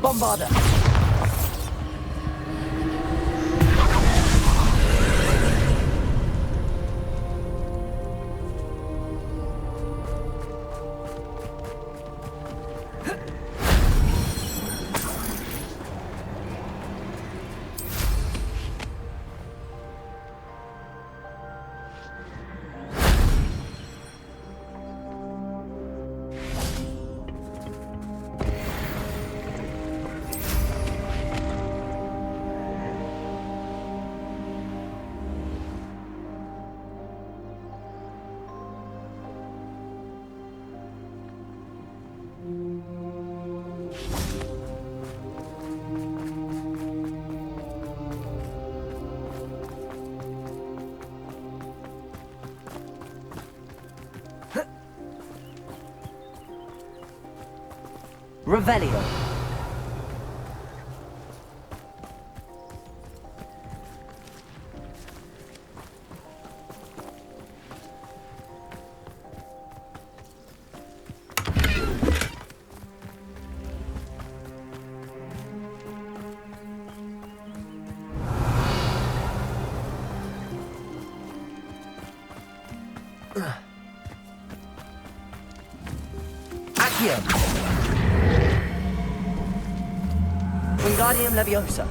Bombarder. Revelio. Accio. Wingardium Leviosa.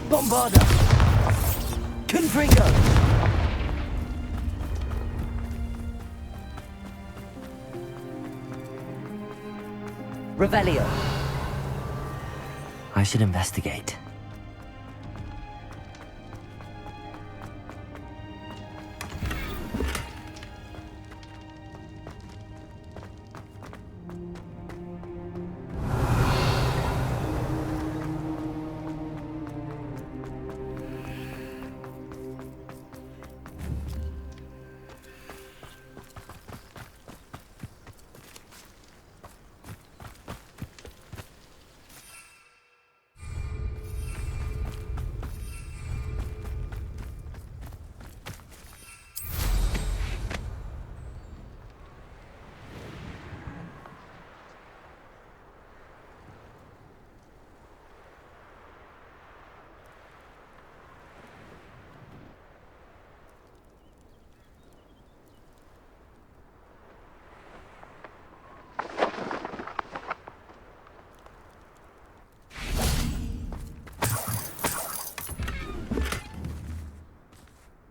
Bombarda. Confringo. Revelio. I should investigate.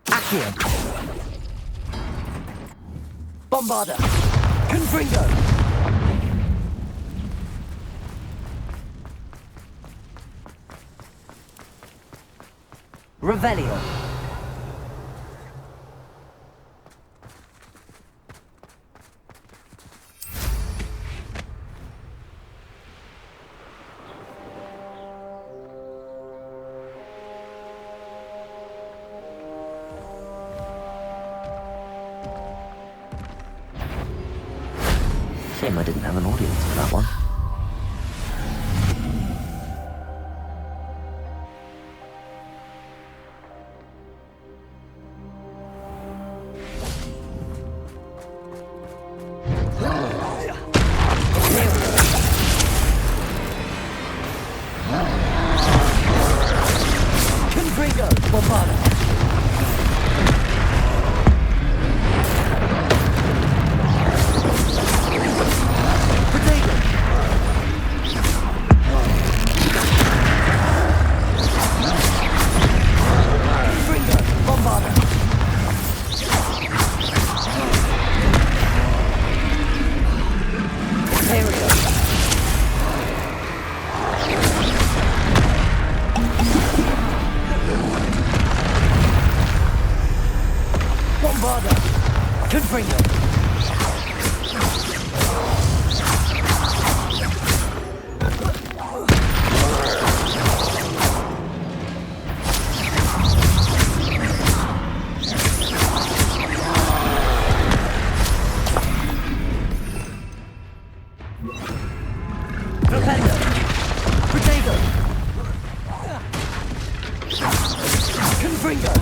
Accio. Bombarda. Confringo. Revelio. Shame I didn't have an audience for that one. Confringo. Bombarda. Confringo. Propello. Potato. Confringo.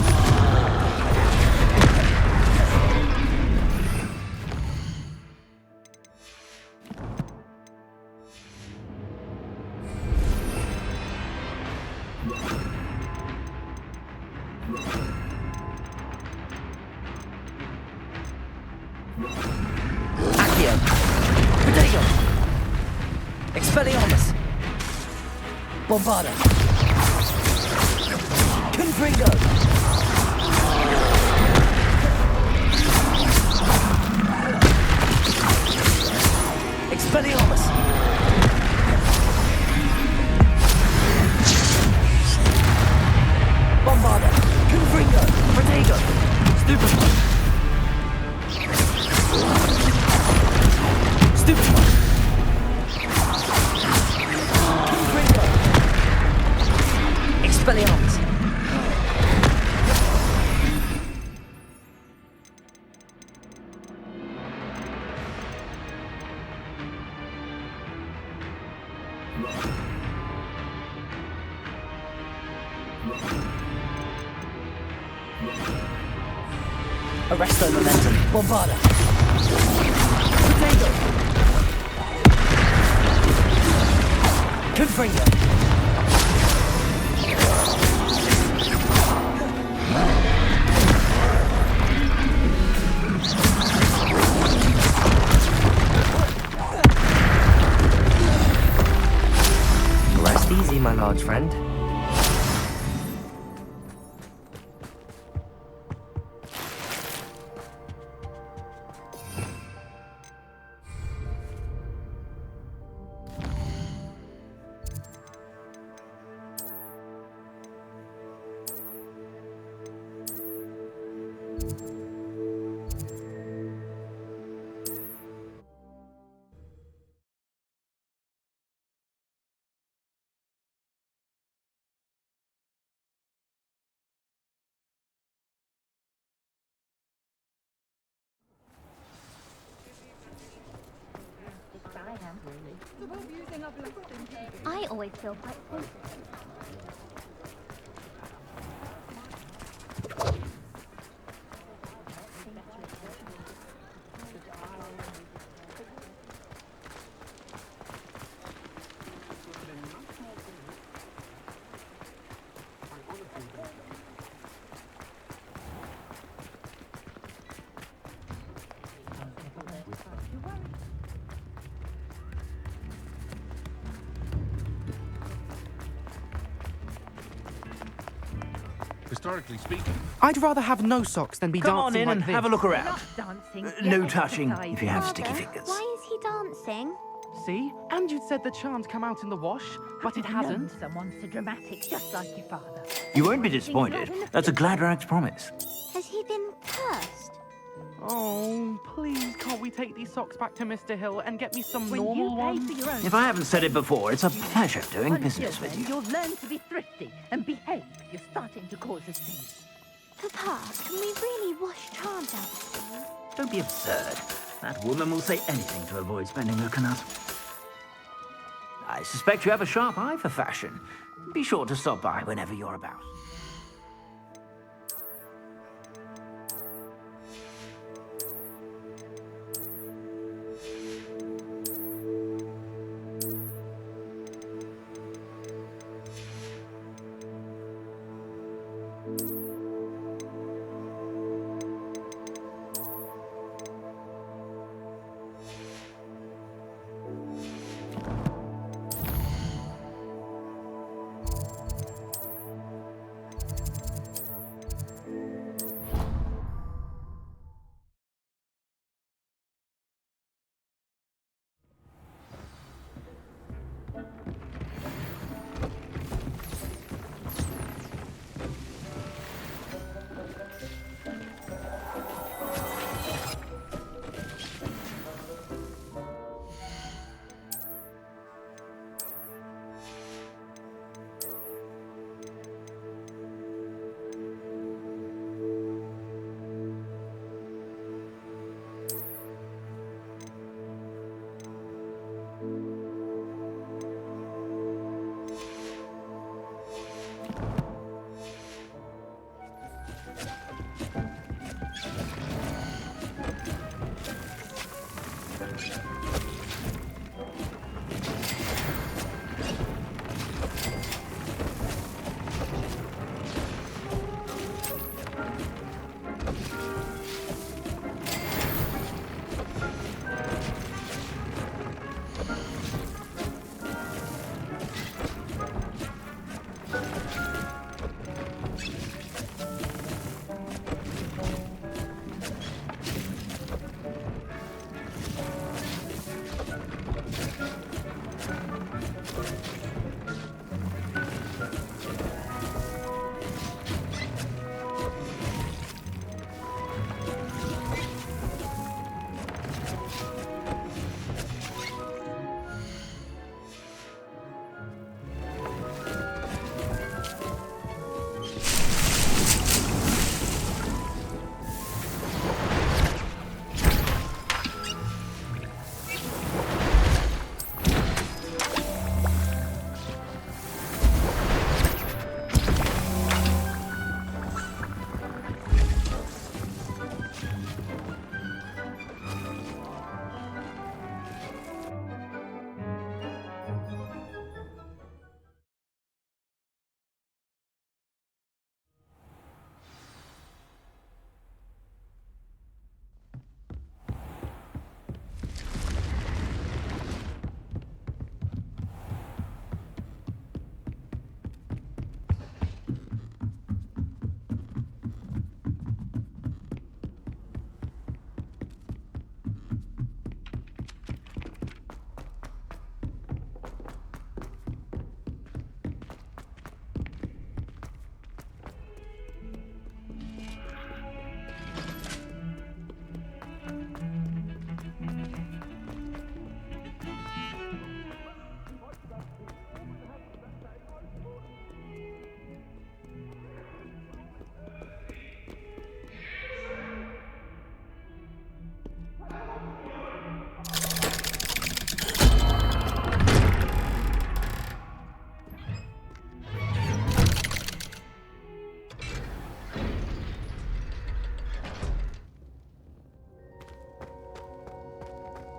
Accio. Protego. Expelliarmus. Bombarda. Confringo. Expelliarmus. Bombarda. Confringo. Protego. Stupefy. Stupefy. Confringo. Expelliarmus. Arresto momentum. Bombarda. Protego. Confringo. Rest easy, my large friend. I always feel quite safe. Historically speaking. I'd rather have no socks than be Come on dancing in like and this. have a look around. Dancing. No touching if you have sticky Father, fingers. why is he dancing? See? And you'd said the charm's come out in the wash, but it hasn't. Someone so dramatic, just like your father. You won't be disappointed. That's a Gladrag's promise. Has he been cursed? Oh, please, can't we take these socks back to Mr. Hill and get me some When normal you pay ones? for your own If I haven't said it before, it's a pleasure doing Until business with then, you. you'll learn to be thrifty and behave. You're starting to cause a scene. Papa, can we really wash charms out of school? Don't be absurd. That woman will say anything to avoid spending her canut. I suspect you have a sharp eye for fashion. Be sure to stop by whenever you're about.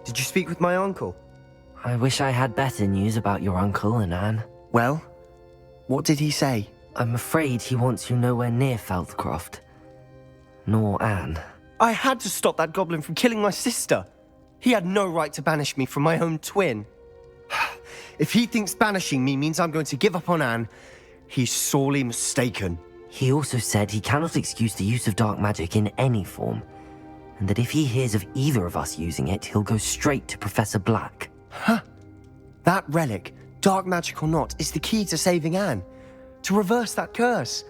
Did you speak with my uncle? I wish I had better news about your uncle and Anne. Well, what did he say? I'm afraid he wants you nowhere near Feldcroft. Nor Anne. I had to stop that goblin from killing my sister. He had no right to banish me from my own twin. If he thinks banishing me means I'm going to give up on Anne, he's sorely mistaken. He also said he cannot excuse the use of dark magic in any form, and that if he hears of either of us using it, he'll go straight to Professor Black. Huh. That relic, dark magic or not, is the key to saving Anne. To reverse that curse.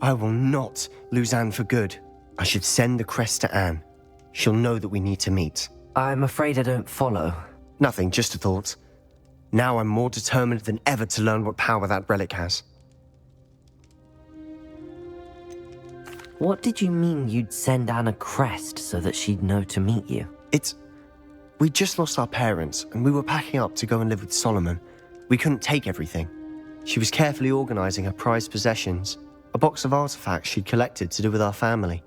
I will not lose Anne for good. I should send the crest to Anne. She'll know that we need to meet. I'm afraid I don't follow. Nothing, just a thought. Now I'm more determined than ever to learn what power that relic has. What did you mean you'd send Anne a crest so that she'd know to meet you? We just lost our parents, and we were packing up to go and live with Solomon. We couldn't take everything. She was carefully organizing her prized possessions, a box of artifacts she'd collected to do with our family.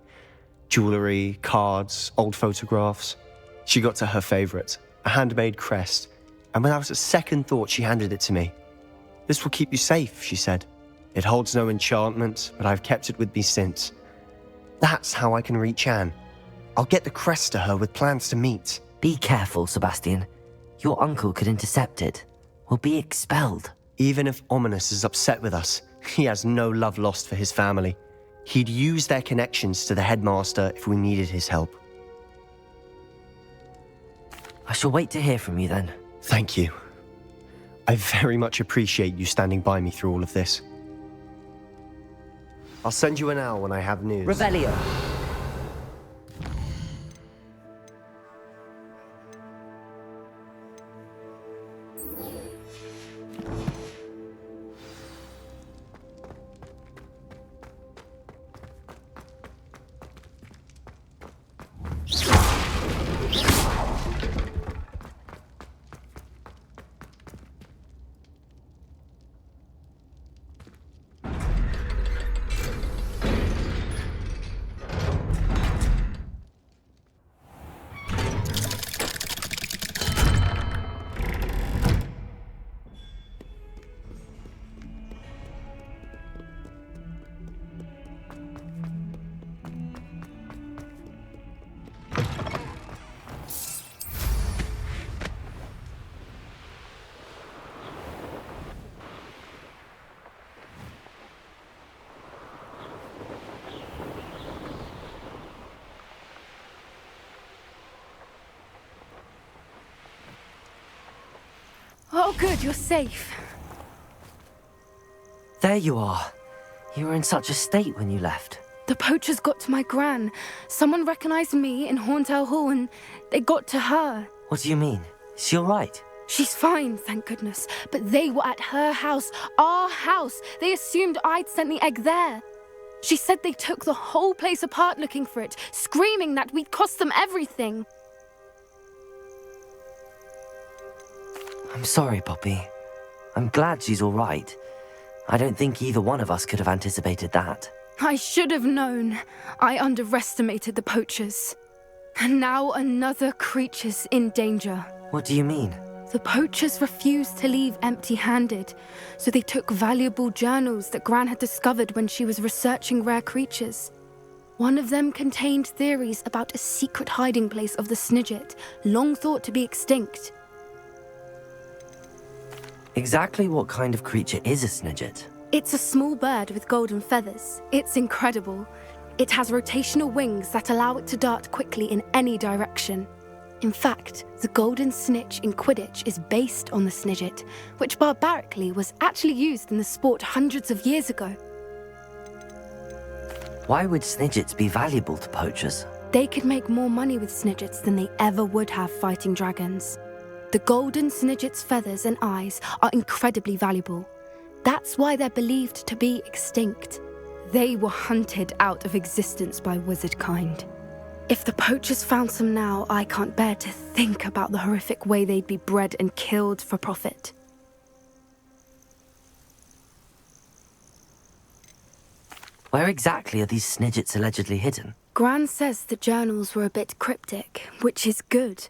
Jewelry, cards, old photographs. She got to her favorite, a handmade crest, and without a second thought, she handed it to me. "This will keep you safe," she said. "It holds no enchantment, but I've kept it with me since. That's how I can reach Anne. I'll get the crest to her with plans to meet." Be careful, Sebastian. Your uncle could intercept it. We'll be expelled. Even if Ominous is upset with us, he has no love lost for his family. He'd use their connections to the Headmaster if we needed his help. I shall wait to hear from you then. Thank you. I very much appreciate you standing by me through all of this. I'll send you an owl when I have news. Revelio. Oh, good, you're safe. There you are. You were in such a state when you left. The poachers got to my gran. Someone recognized me in Horntail Hall and they got to her. What do you mean? Is she all right? She's fine, thank goodness. But they were at her house, our house. They assumed I'd sent the egg there. She said they took the whole place apart looking for it, screaming that we'd cost them everything. I'm sorry, Poppy. I'm glad she's all right. I don't think either one of us could have anticipated that. I should have known. I underestimated the poachers. And now another creature's in danger. What do you mean? The poachers refused to leave empty-handed, so they took valuable journals that Gran had discovered when she was researching rare creatures. One of them contained theories about a secret hiding place of the Snidget, long thought to be extinct. Exactly what kind of creature is a Snidget? It's a small bird with golden feathers. It's incredible. It has rotational wings that allow it to dart quickly in any direction. In fact, the golden snitch in Quidditch is based on the Snidget, which barbarically was actually used in the sport hundreds of years ago. Why would Snidgets be valuable to poachers? They could make more money with Snidgets than they ever would have fighting dragons. The golden Snidget's feathers and eyes are incredibly valuable. That's why they're believed to be extinct. They were hunted out of existence by wizard kind. If the poachers found some now, I can't bear to think about the horrific way they'd be bred and killed for profit. Where exactly are these Snidgets allegedly hidden? Gran says the journals were a bit cryptic, which is good.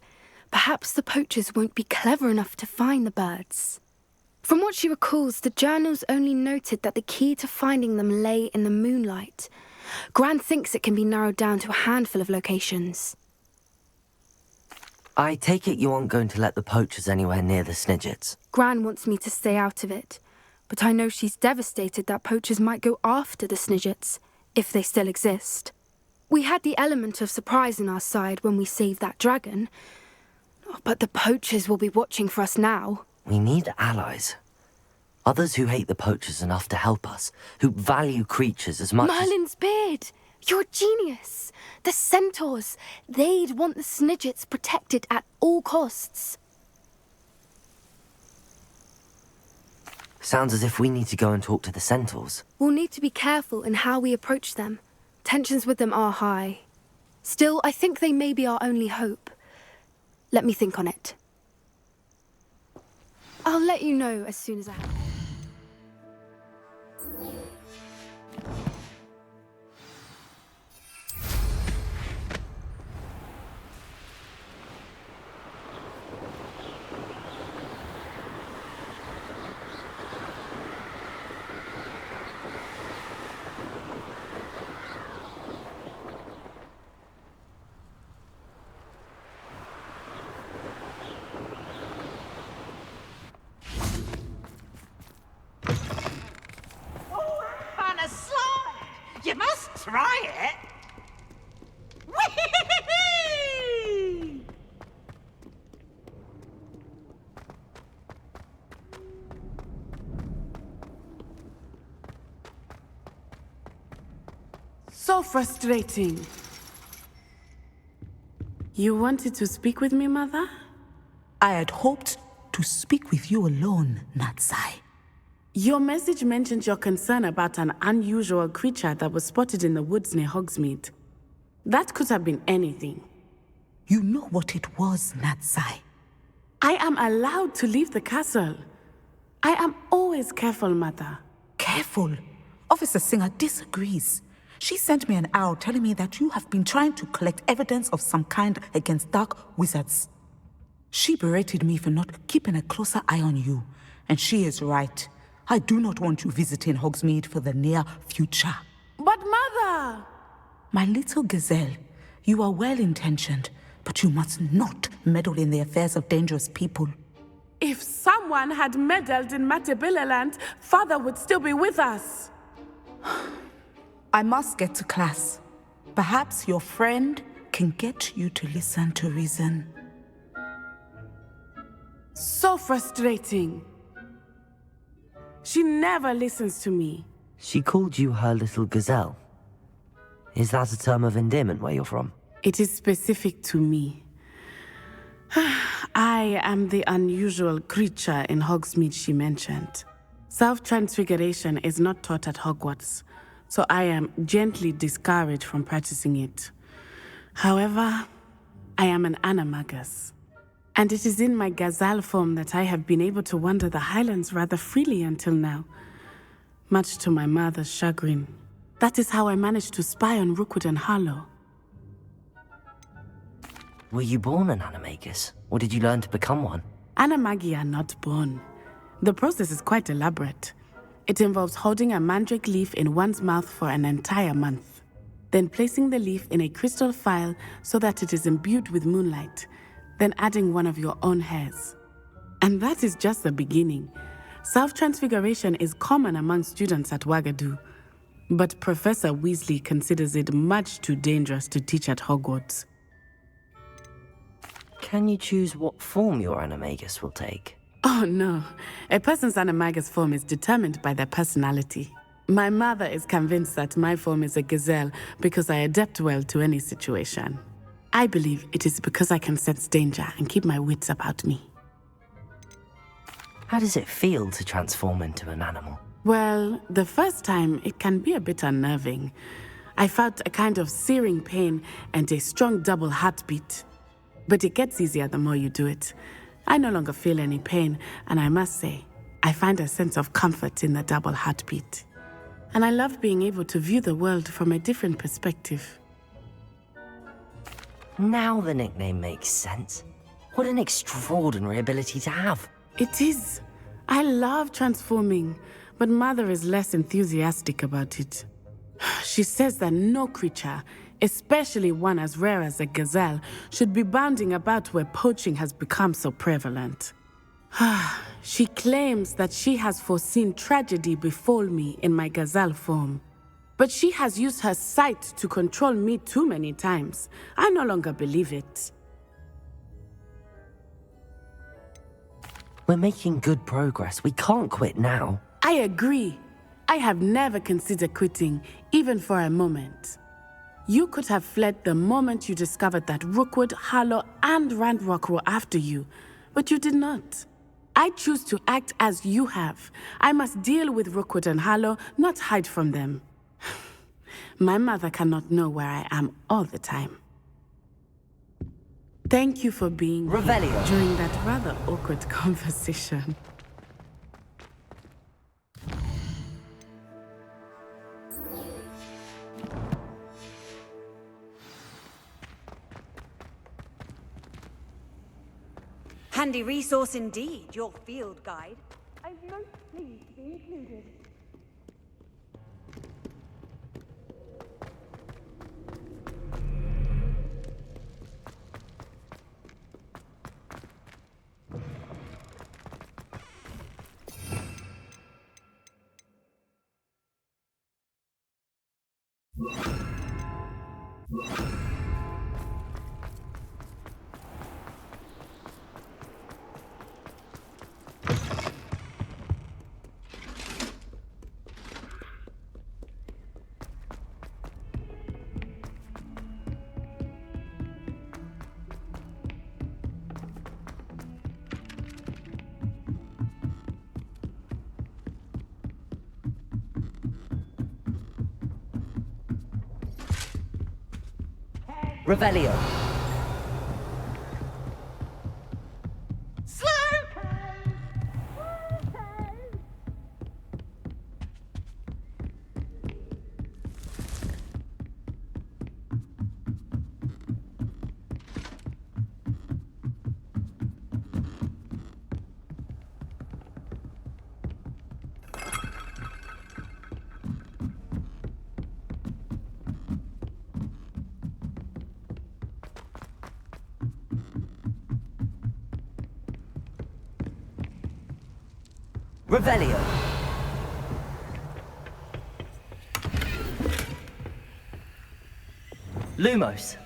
Perhaps the poachers won't be clever enough to find the birds. From what she recalls, the journals only noted that the key to finding them lay in the moonlight. Gran thinks it can be narrowed down to a handful of locations. I take it you aren't going to let the poachers anywhere near the Snidgets. Gran wants me to stay out of it, but I know she's devastated that poachers might go after the Snidgets, if they still exist. We had the element of surprise on our side when we saved that dragon, but the poachers will be watching for us now. We need allies. Others who hate the poachers enough to help us, who value creatures as much Merlin's beard! You're a genius! The centaurs! They'd want the Snidgets protected at all costs. Sounds as if we need to go and talk to the centaurs. We'll need to be careful in how we approach them. Tensions with them are high. Still, I think they may be our only hope. Let me think on it. I'll let you know as soon as I have. On a slide! You must try it! Whee! So frustrating. You wanted to speak with me, Mother? I had hoped to speak with you alone, Natsai. Your message mentioned your concern about an unusual creature that was spotted in the woods near Hogsmeade. That could have been anything. You know what it was, Natsai. I am allowed to leave the castle. I am always careful, Mother. Careful. Officer Singer disagrees. She sent me an owl telling me that you have been trying to collect evidence of some kind against dark wizards. She berated me for not keeping a closer eye on you, and she is right. I do not want you visiting Hogsmeade for the near future. But Mother! My little gazelle, you are well-intentioned, but you must not meddle in the affairs of dangerous people. If someone had meddled in Matabeleland, Father would still be with us. I must get to class. Perhaps your friend can get you to listen to reason. So frustrating. She never listens to me. She called you her little gazelle. Is that a term of endearment where you're from? It is specific to me. I am the unusual creature in Hogsmeade she mentioned. Self-transfiguration is not taught at Hogwarts, so I am gently discouraged from practicing it. However, I am an animagus, and it is in my gazelle form that I have been able to wander the Highlands rather freely until now, much to my mother's chagrin. That is how I managed to spy on Rookwood and Harlow. Were you born an animagus, or did you learn to become one? Animagi are not born. The process is quite elaborate. It involves holding a mandrake leaf in one's mouth for an entire month, then placing the leaf in a crystal phial so that it is imbued with moonlight, then adding one of your own hairs. And that is just the beginning. Self-transfiguration is common among students at Wagadu, but Professor Weasley considers it much too dangerous to teach at Hogwarts. Can you choose what form your animagus will take? Oh no, a person's animagus form is determined by their personality. My mother is convinced that my form is a gazelle because I adapt well to any situation. I believe it is because I can sense danger and keep my wits about me. How does it feel to transform into an animal? Well, the first time it can be a bit unnerving. I felt a kind of searing pain and a strong double heartbeat. But it gets easier the more you do it. I no longer feel any pain, and I must say, I find a sense of comfort in the double heartbeat. And I love being able to view the world from a different perspective. Now the nickname makes sense. What an extraordinary ability to have. It is. I love transforming, but Mother is less enthusiastic about it. She says that no creature, especially one as rare as a gazelle, should be bounding about where poaching has become so prevalent. She claims that she has foreseen tragedy befall me in my gazelle form. But she has used her sight to control me too many times. I no longer believe it. We're making good progress. We can't quit now. I agree. I have never considered quitting, even for a moment. You could have fled the moment you discovered that Rookwood, Harlow, and Randrock were after you, but you did not. I choose to act as you have. I must deal with Rookwood and Harlow, not hide from them. My mother cannot know where I am all the time. Thank you for being here Revelio. during that rather awkward conversation. Handy resource indeed, your field guide. I'm most pleased to be included. Revelio. Revelio. Lumos.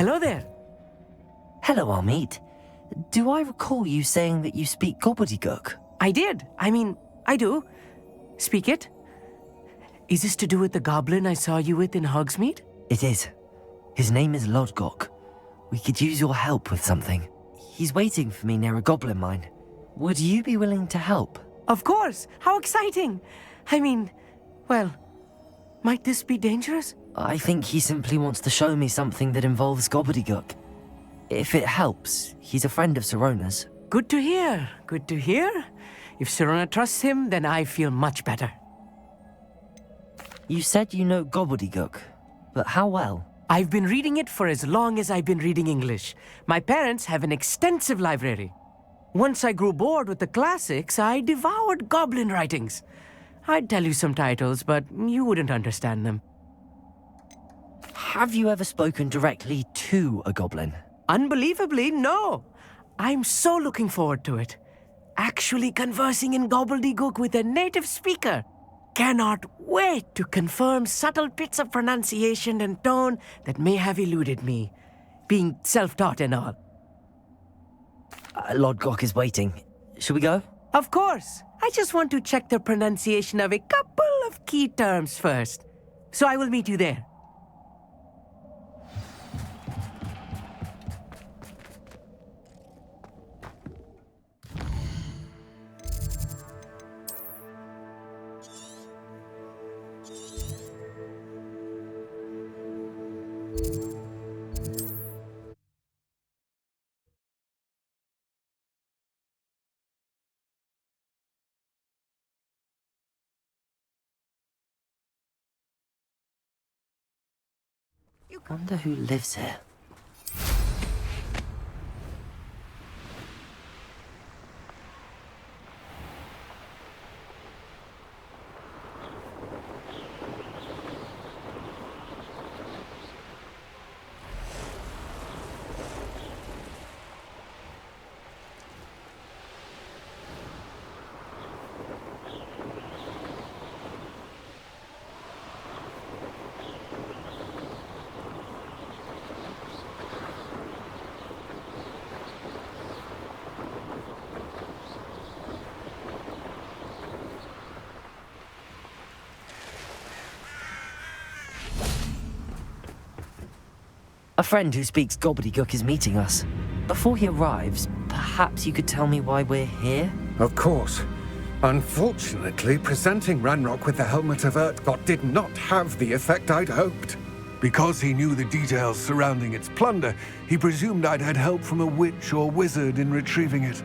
Hello there. Hello, Amit. Do I recall you saying that you speak gobbledygook? I did. I mean, I do. Speak it. Is this to do with the goblin I saw you with in Hogsmeade? It is. His name is Lodgok. We could use your help with something. He's waiting for me near a goblin mine. Would you be willing to help? Of course! How exciting! I mean, well, might this be dangerous? I think he simply wants to show me something that involves gobbledygook. If it helps, he's a friend of Sirona's. Good to hear. Good to hear. If Sirona trusts him, then I feel much better. You said you know gobbledygook, but how well? I've been reading it for as long as I've been reading English. My parents have an extensive library. Once I grew bored with the classics, I devoured goblin writings. I'd tell you some titles, but you wouldn't understand them. Have you ever spoken directly to a goblin? Unbelievably, no. I'm so looking forward to it. Actually conversing in gobbledygook with a native speaker. Cannot wait to confirm subtle bits of pronunciation and tone that may have eluded me, being self-taught and all. Lodgok is waiting. Shall we go? Of course. I just want to check the pronunciation of a couple of key terms first. So I will meet you there. Wonder who lives here. A friend who speaks gobbledygook is meeting us. Before he arrives, perhaps you could tell me why we're here? Of course. Unfortunately, presenting Ranrock with the Helmet of Urtkot did not have the effect I'd hoped. Because he knew the details surrounding its plunder, he presumed I'd had help from a witch or wizard in retrieving it.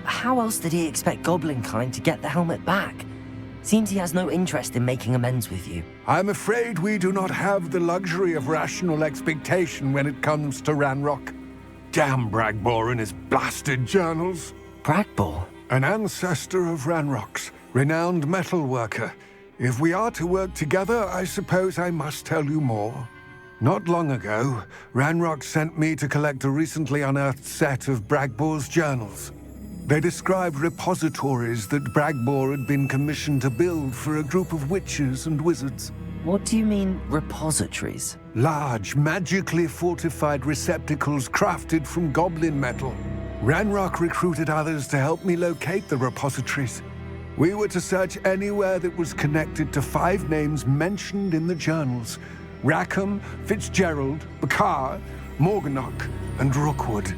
How else did he expect Goblinkind to get the helmet back? Seems he has no interest in making amends with you. I'm afraid we do not have the luxury of rational expectation when it comes to Ranrock. Damn Bragbor and his blasted journals. Bragbor? An ancestor of Ranrock's, renowned metal worker. If we are to work together, I suppose I must tell you more. Not long ago, Ranrock sent me to collect a recently unearthed set of Bragbor's journals. They described repositories that Bragbor had been commissioned to build for a group of witches and wizards. What do you mean, repositories? Large, magically fortified receptacles crafted from goblin metal. Ranrock recruited others to help me locate the repositories. We were to search anywhere that was connected to 5 names mentioned in the journals: Rackham, Fitzgerald, Bakar, Morganach, and Rookwood.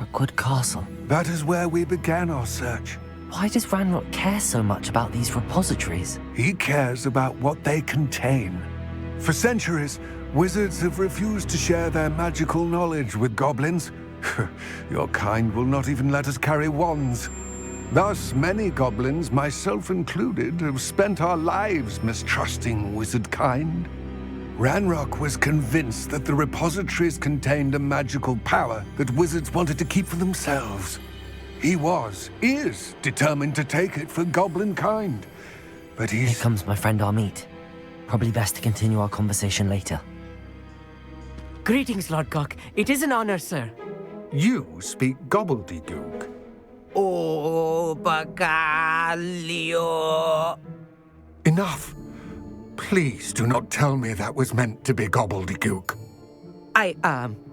Rookwood Castle. That is where we began our search. Why does Ranrock care so much about these repositories? He cares about what they contain. For centuries, wizards have refused to share their magical knowledge with goblins. Your kind will not even let us carry wands. Thus, many goblins, myself included, have spent our lives mistrusting wizard kind. Ranrock was convinced that the repositories contained a magical power that wizards wanted to keep for themselves. He is determined to take it for goblin kind. But Here comes my friend Amit. Probably best to continue our conversation later. Greetings, Lodgok. It is an honor, sir. You speak gobbledygook. Oh, Bagalio. Enough. Please do not tell me that was meant to be gobbledygook.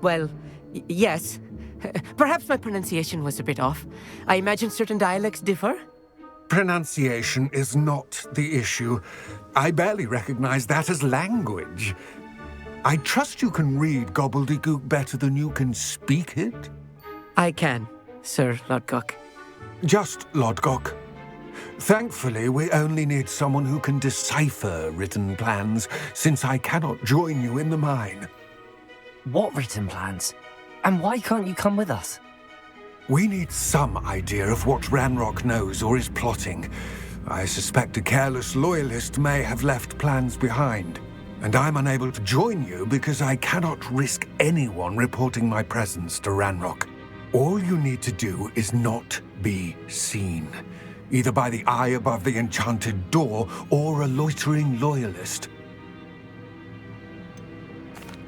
Well, yes. Perhaps my pronunciation was a bit off. I imagine certain dialects differ? Pronunciation is not the issue. I barely recognize that as language. I trust you can read gobbledygook better than you can speak it? I can, Sir Lodgok. Just Lodgok. Thankfully, we only need someone who can decipher written plans, since I cannot join you in the mine. What written plans? And why can't you come with us? We need some idea of what Ranrock knows or is plotting. I suspect a careless loyalist may have left plans behind. And I'm unable to join you because I cannot risk anyone reporting my presence to Ranrock. All you need to do is not be seen, either by the eye above the enchanted door or a loitering loyalist.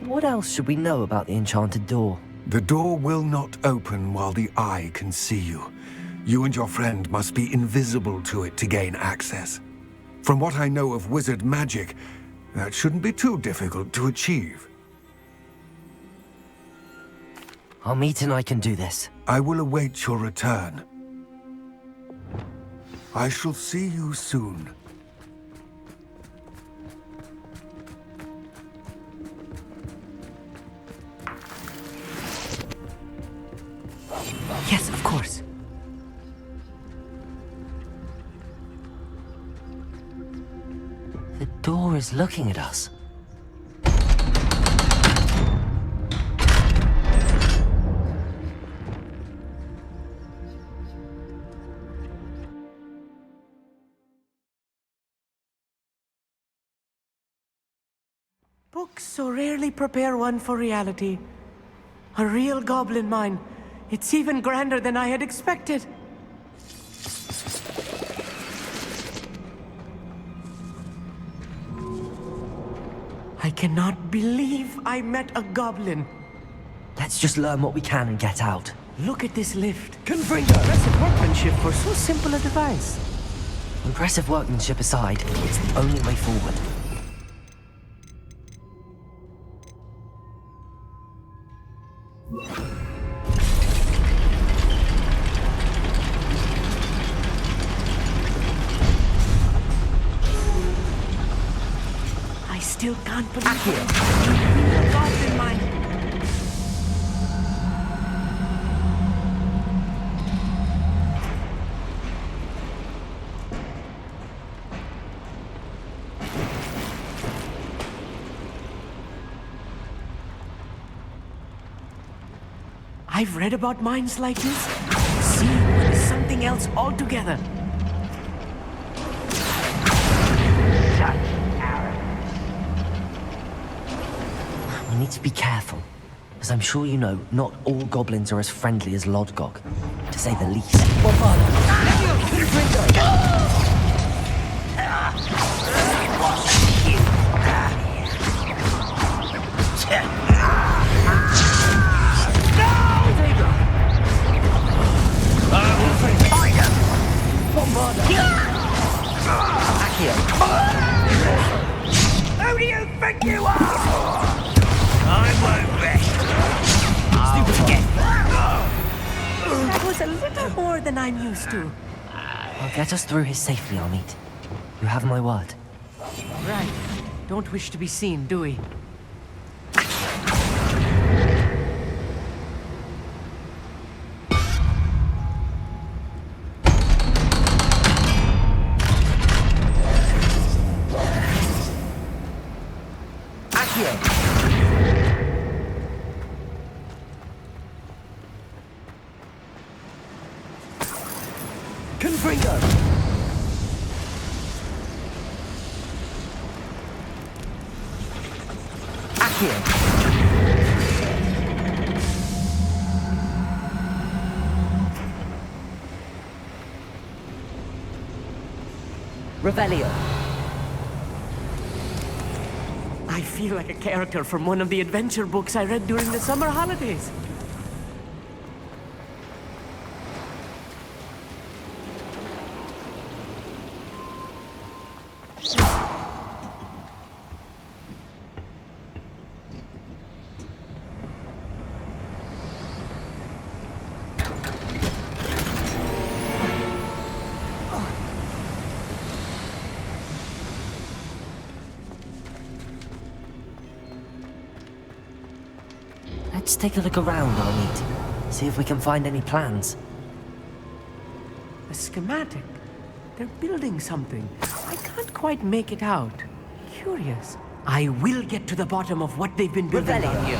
What else should we know about the enchanted door? The door will not open while the eye can see you. You and your friend must be invisible to it to gain access. From what I know of wizard magic, that shouldn't be too difficult to achieve. Amit and I can do this. I will await your return. I shall see you soon. Yes, of course. The door is looking at us. Books so rarely prepare one for reality. A real goblin mine. It's even grander than I had expected. I cannot believe I met a goblin. Let's just learn what we can and get out. Look at this lift. Impressive workmanship for so simple a device. Impressive workmanship aside, it's the only way forward. I still can't believe it. Goblin mine. I've read about mines like this. Seeing one is something else altogether. We need to be careful. As I'm sure you know, not all goblins are as friendly as Lodgok, to say the least. Who do you think you are? I won't bet. That was a little more than I'm used to. I'll get us through here safely, Amit. You have my word. Right. Don't wish to be seen, do we? Revelio. I feel like a character from one of the adventure books I read during the summer holidays. Let's take a look around, Arneet. See if we can find any plans. A schematic. They're building something. I can't quite make it out. Curious. I will get to the bottom of what they've been building down here.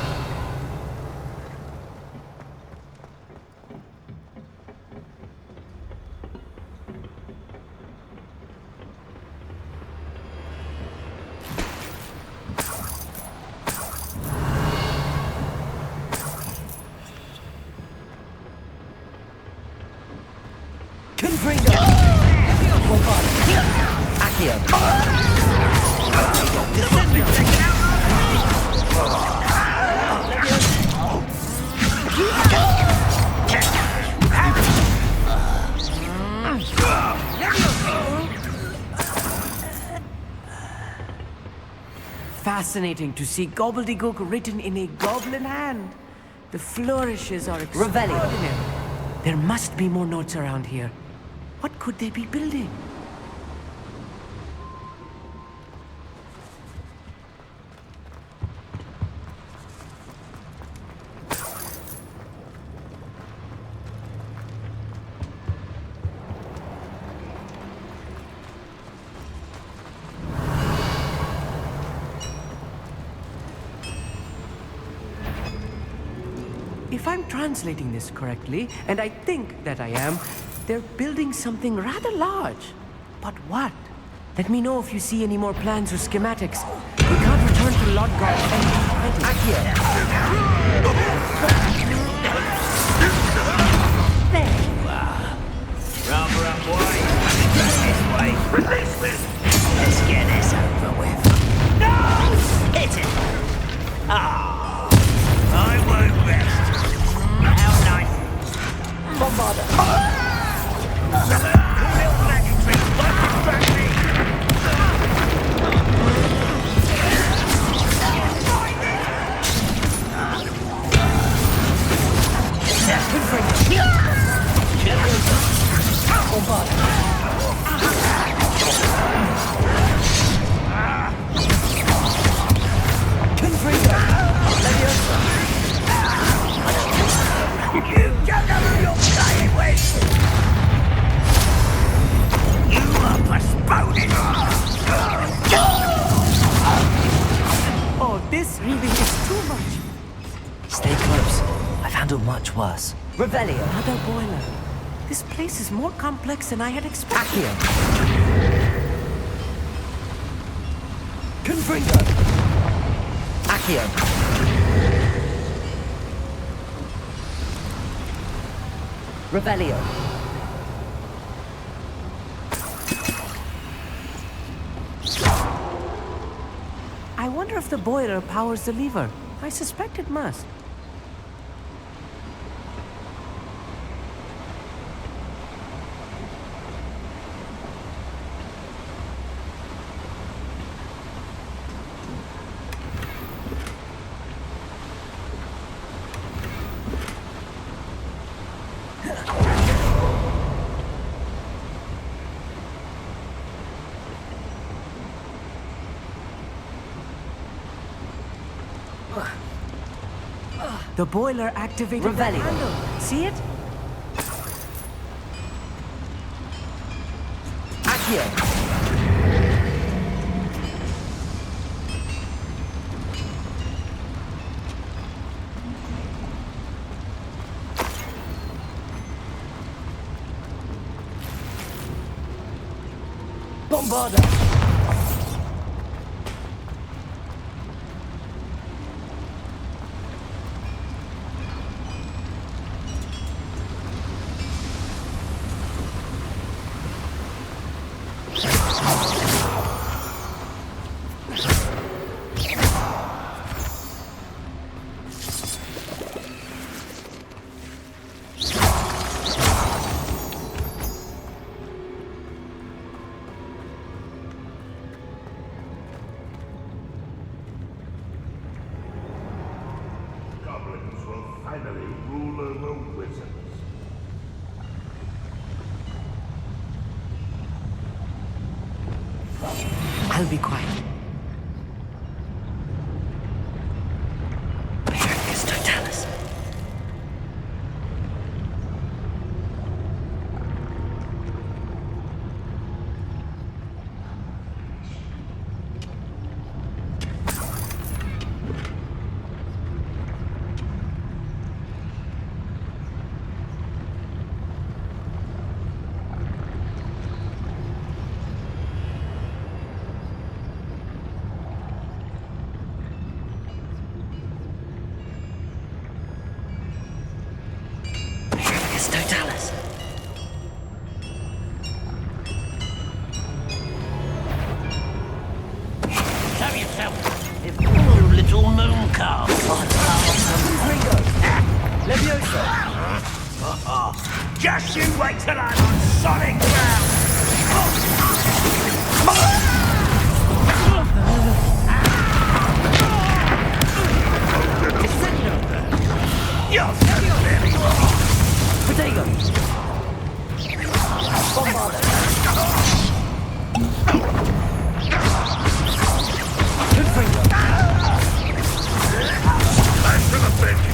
Fascinating to see gobbledygook written in a goblin hand. The flourishes are extraordinary. There must be more notes around here. What could they be building? If I'm translating this correctly, and I think that I am, they're building something rather large. But what? Let me know if you see any more plans or schematics. We can't return to Lodgard and Akia. There you are. Rubber up, boy. This way. Release me. Let's get this over with. No! Hit it! Ah! I won't rest. How nice. Bombarder. Oh, this really is too much. Stay close. I've handled much worse. Revelio. Another boiler. This place is more complex than I had expected. Confringo. Accio. Revelio. I wonder if the boiler powers the lever. I suspect it must. The boiler activated the handle. See it? Accio. Bombarder. I'll be quiet. Mr. Talis. It's Totalis. Show yourself. The poor little moon calf. Leviosa! Just you wait till I'm on solid ground! You're very wrong! Potato! Bombarder! Good finger! Back to the bench,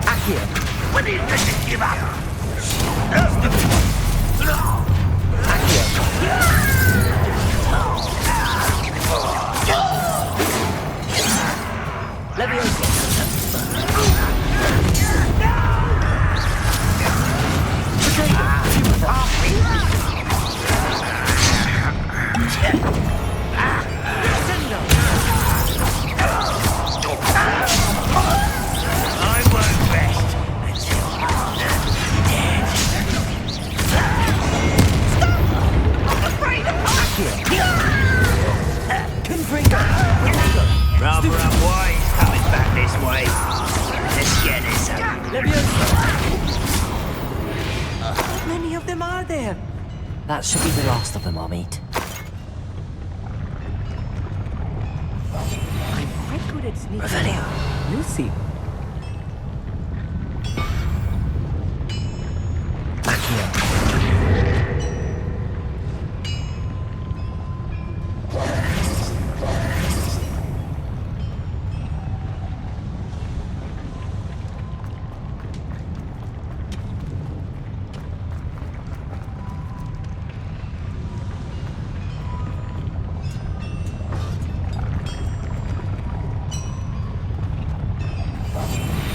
Accio! When do you think you give up? Leviosa! I won't rest until you're dead. Stop! I'm afraid of Rather unwise coming back this way. Let's get this over. How many of them are there? That should be the last of them, Amit. I'm quite good at sneaking. Revelio. Lucy.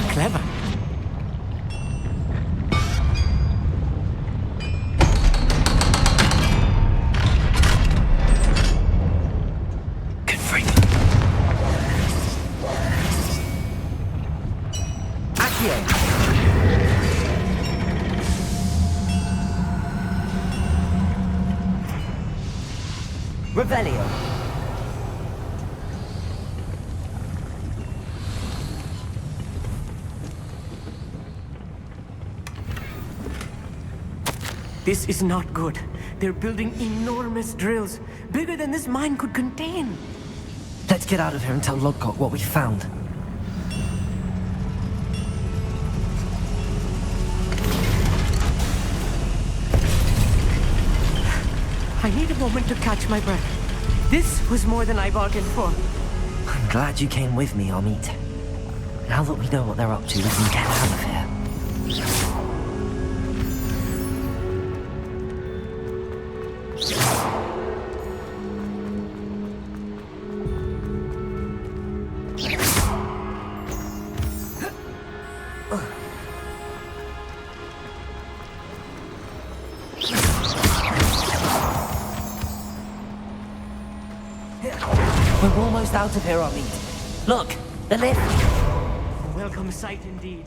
Clever. Good finger! Accio! Revelio! This is not good. They're building enormous drills, bigger than this mine could contain. Let's get out of here and tell Lodgok what we found. I need a moment to catch my breath. This was more than I bargained for. I'm glad you came with me, Amit. Now that we know what they're up to, we can get out of here. We're almost out of here, Amit. Look, the lift. A welcome sight indeed.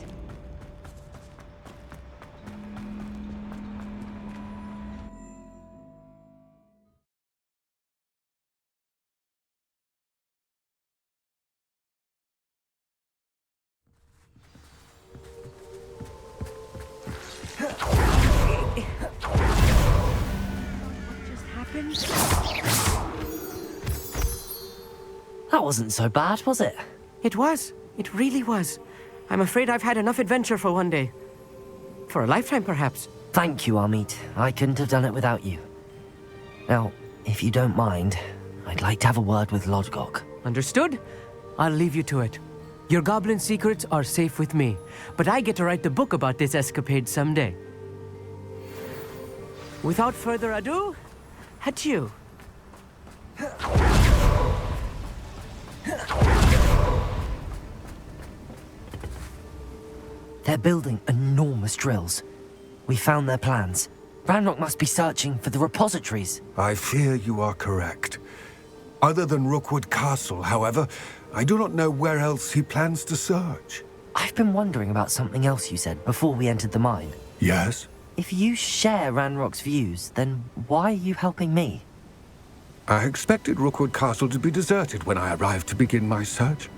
What just happened? That wasn't so bad, was it? It was. It really was. I'm afraid I've had enough adventure for one day. For a lifetime, perhaps. Thank you, Amit. I couldn't have done it without you. Now, if you don't mind, I'd like to have a word with Lodgok. Understood? I'll leave you to it. Your goblin secrets are safe with me, but I get to write the book about this escapade someday. Without further ado, adieu. They're building enormous drills. We found their plans. Ranrock must be searching for the repositories. I fear you are correct. Other than Rookwood Castle, however, I do not know where else he plans to search. I I've been wondering about something else you said before we entered the mine. Yes? If you share Ranrock's views, then why are you helping me? I expected Rookwood Castle to be deserted when I arrived to begin my search.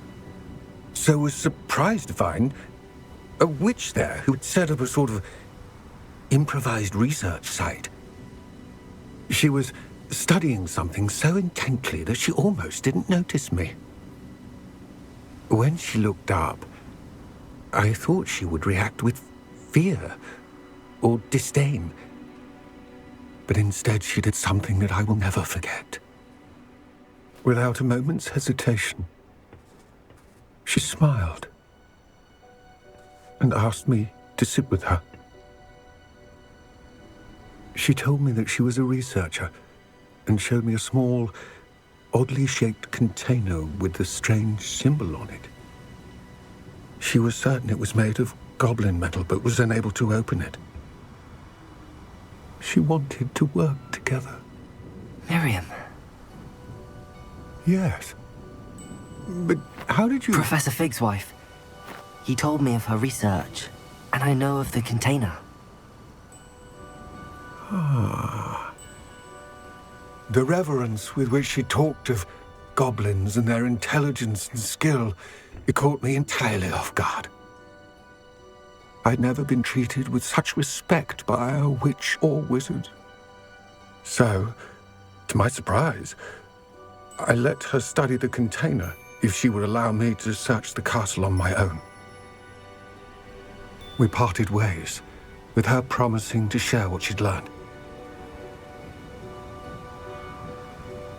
So was surprised to find a witch there who had set up a sort of improvised research site. She was studying something so intently that she almost didn't notice me. When she looked up, I thought she would react with fear or disdain. But instead she did something that I will never forget. Without a moment's hesitation, she smiled and asked me to sit with her. She told me that she was a researcher and showed me a small, oddly shaped container with a strange symbol on it. She was certain it was made of goblin metal, but was unable to open it. She wanted to work together. Miriam. Yes. But how did you... Professor Fig's wife. He told me of her research, and I know of the container. Ah. The reverence with which she talked of goblins and their intelligence and skill, it caught me entirely off guard. I'd never been treated with such respect by a witch or wizard. So, to my surprise, I let her study the container if she would allow me to search the castle on my own. We parted ways, with her promising to share what she'd learned.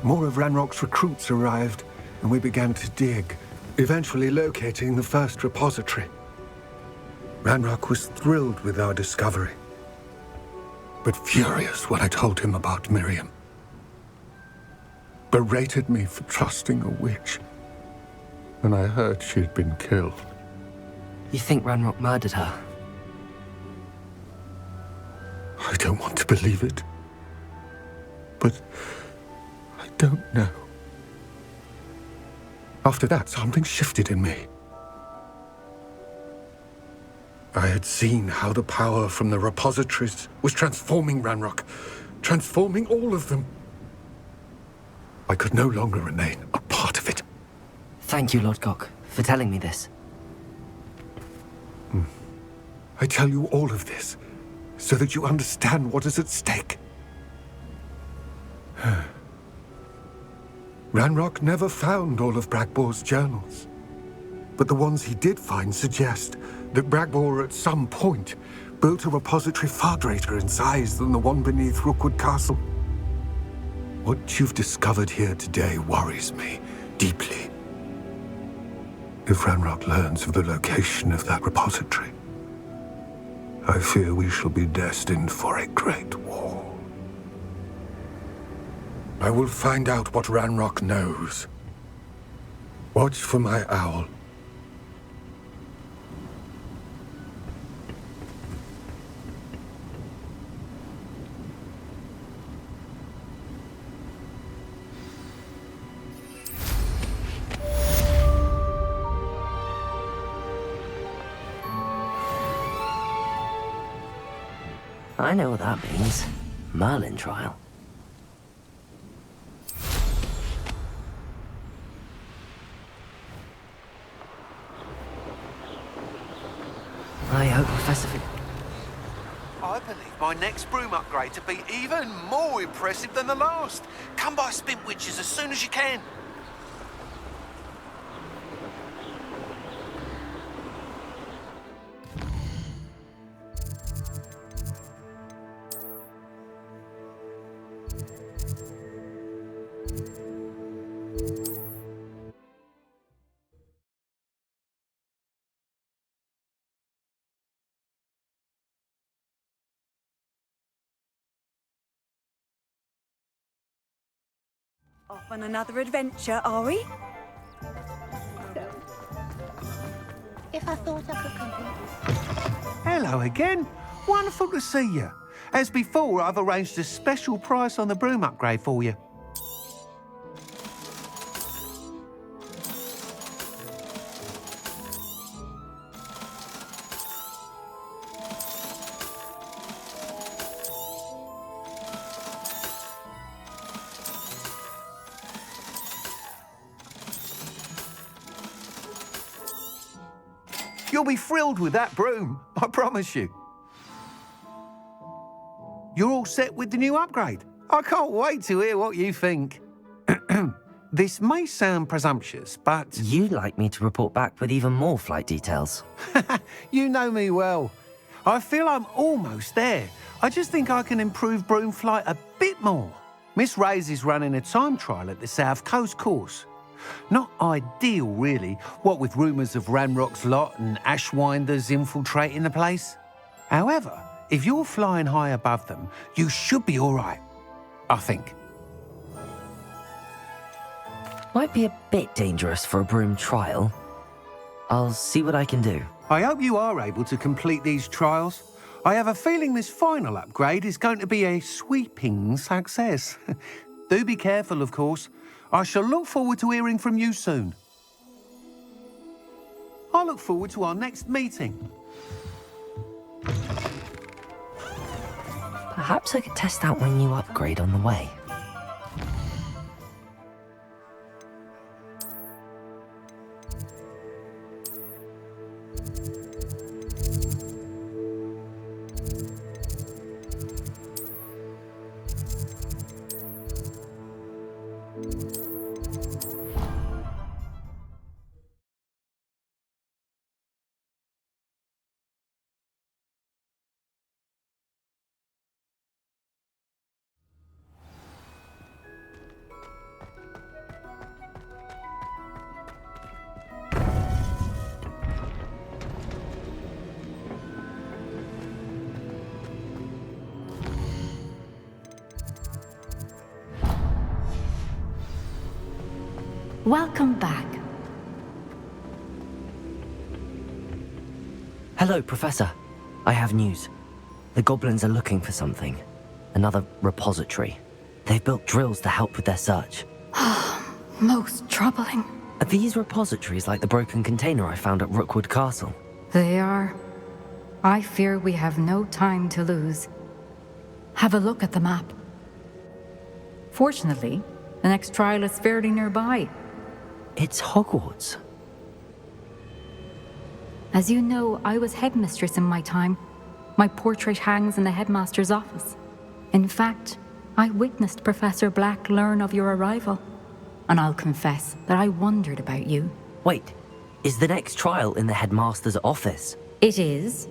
More of Ranrock's recruits arrived, and we began to dig, eventually locating the first repository. Ranrock was thrilled with our discovery, but furious when I told him about Miriam. Berated me for trusting a witch when I heard she'd been killed. You think Ranrock murdered her? I don't want to believe it, but I don't know. After that, something shifted in me. I had seen how the power from the repositories was transforming Ranrock, transforming all of them. I could no longer remain a part of it. Thank you, Lodgok, for telling me this. I tell you all of this so that you understand what is at stake. Ranrock never found all of Bragbor's journals, but the ones he did find suggest that Bragbor at some point built a repository far greater in size than the one beneath Rookwood Castle. What you've discovered here today worries me deeply. If Ranrock learns of the location of that repository, I fear we shall be destined for a great war. I will find out what Ranrock knows. Watch for my owl. I know what that means. Merlin trial. I hope Professor Fig... I believe my next broom upgrade to be even more impressive than the last. Come by Spin Witches as soon as you can. Off on another adventure, are we? If I thought I could complete. Hello again. Wonderful to see you. As before, I've arranged a special price on the broom upgrade for you. You'll be thrilled with that broom, I promise you. You're all set with the new upgrade. I can't wait to hear what you think. This may sound presumptuous, but... You'd like me to report back with even more flight details. You know me well. I feel I'm almost there. I just think I can improve broom flight a bit more. Miss Ray's is running a time trial at the South Coast course. Not ideal, really, what with rumours of Ranrock's lot and Ashwinders infiltrating the place. However, if you're flying high above them, you should be all right, I think. Might be a bit dangerous for a broom trial. I'll see what I can do. I hope you are able to complete these trials. I have a feeling this final upgrade is going to be a sweeping success. Do be careful, of course. I shall look forward to hearing from you soon. I look forward to our next meeting. Perhaps I could test out my new upgrade on the way. Welcome back. Hello, Professor. I have news. The goblins are looking for something. Another repository. They've built drills to help with their search. Most troubling. Are these repositories like the broken container I found at Rookwood Castle? They are. I fear we have no time to lose. Have a look at the map. Fortunately, the next trial is fairly nearby. It's Hogwarts. As you know, I was headmistress in my time. My portrait hangs in the headmaster's office. In fact, I witnessed Professor Black learn of your arrival. And I'll confess that I wondered about you. Wait, is the next trial in the headmaster's office? It is.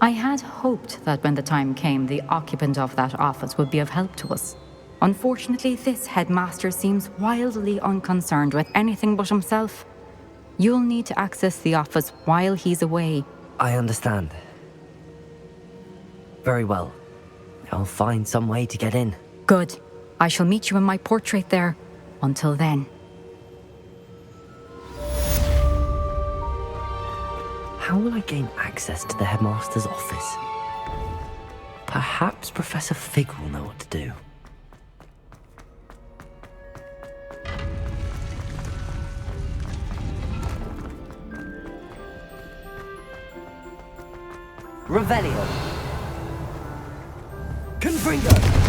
I had hoped that when the time came, the occupant of that office would be of help to us. Unfortunately, this headmaster seems wildly unconcerned with anything but himself. You'll need to access the office while he's away. I understand. Very well. I'll find some way to get in. Good. I shall meet you in my portrait there. Until then. How will I gain access to the headmaster's office? Perhaps Professor Fig will know what to do. Revelio. Confringo.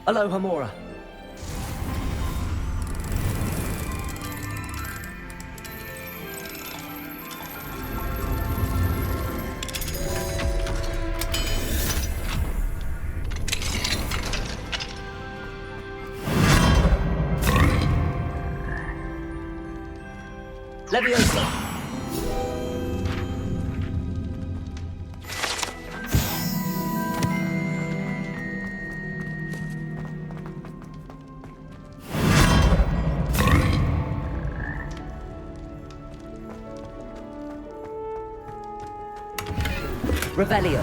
Hello, Hamora. Leviosa. Revelio.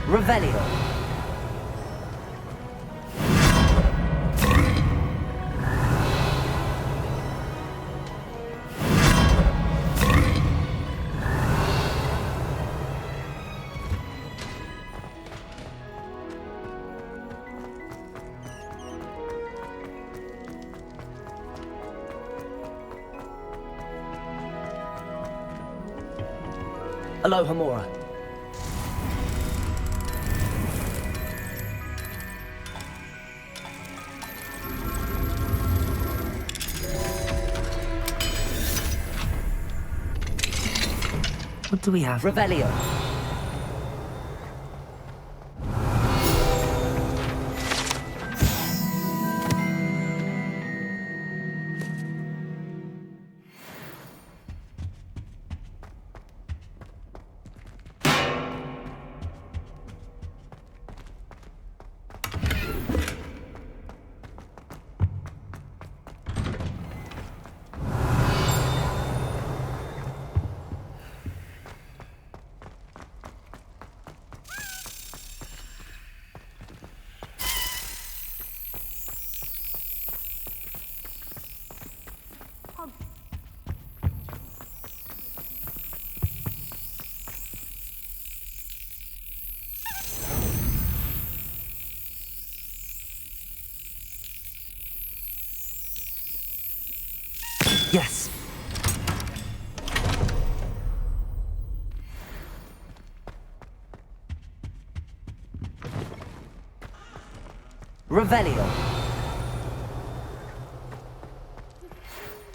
Revelio. Aloha Mora. What do we have? Revelio. Yes. Revelio.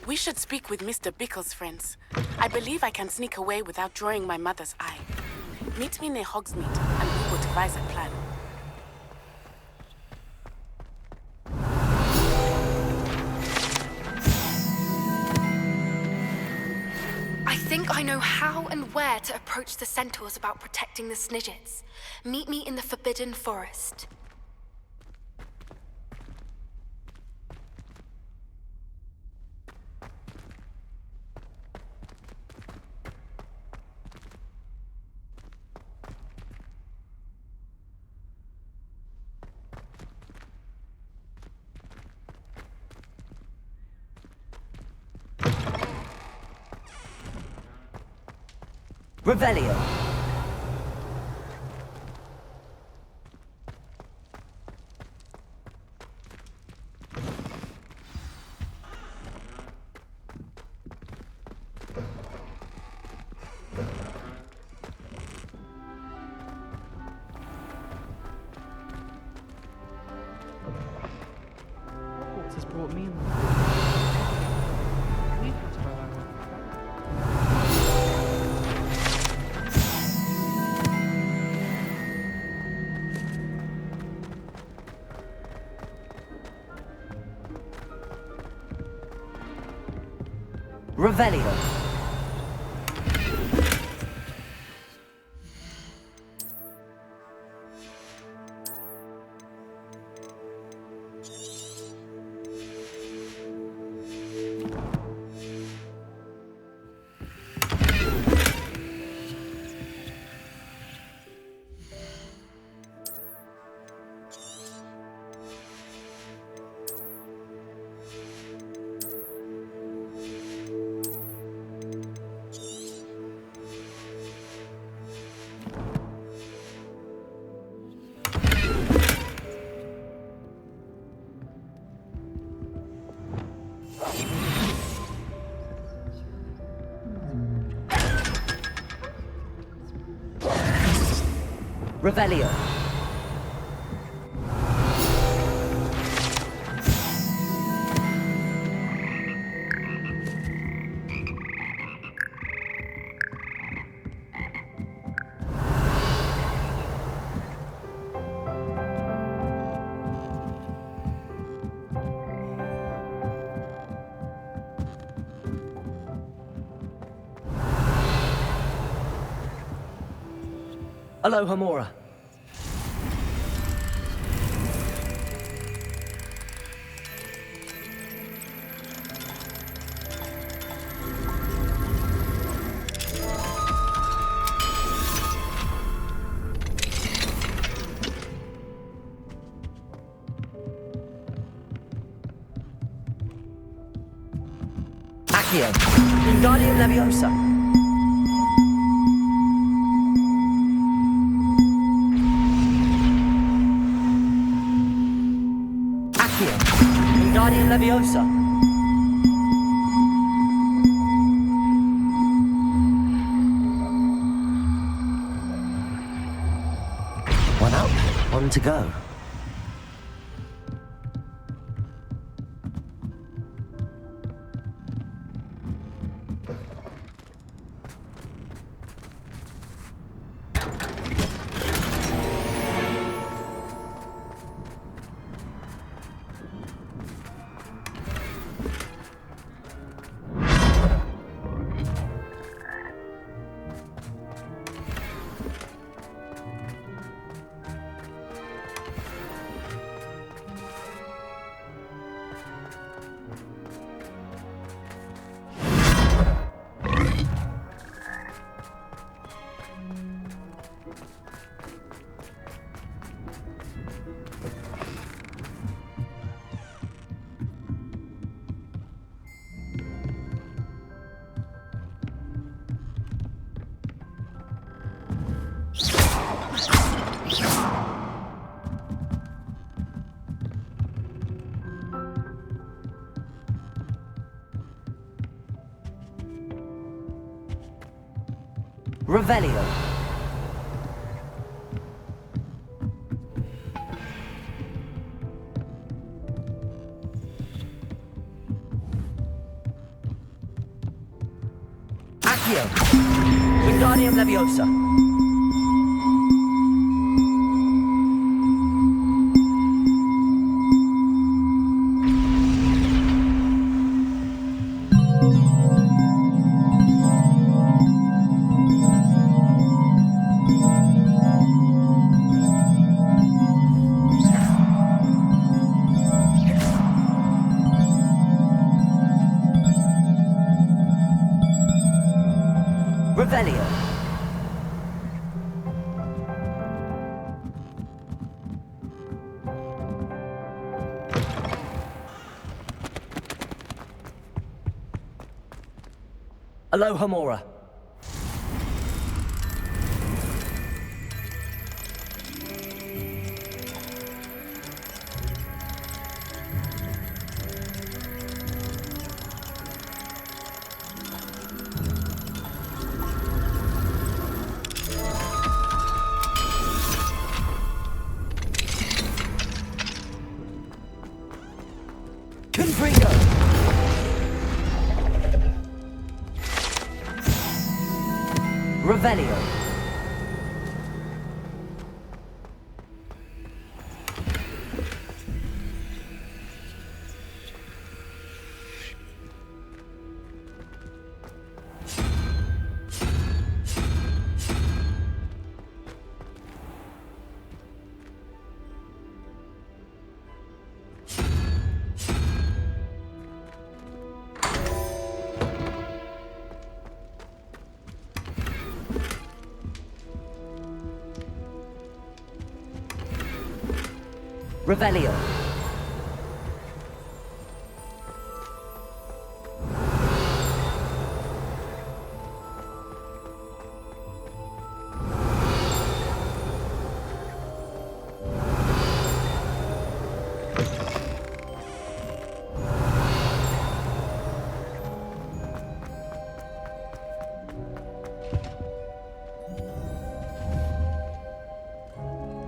We should speak with Mr. Bickle's friends. I believe I can sneak away without drawing my mother's eye. Meet me near Hogsmeade, and we will devise a plan. I think I know how and where to approach the centaurs about protecting the Snidgets. Meet me in the Forbidden Forest. Revelio. Hogwarts has brought me in. Revelio. Revelio. Aloha Mora. Accio. Wingardium Leviosa. Accio. Wingardium Leviosa. One up, one to go. Revelio. Accio. Wingardium Leviosa. Revelio. Aloha Mora. Confringo. Revelio. Revelio.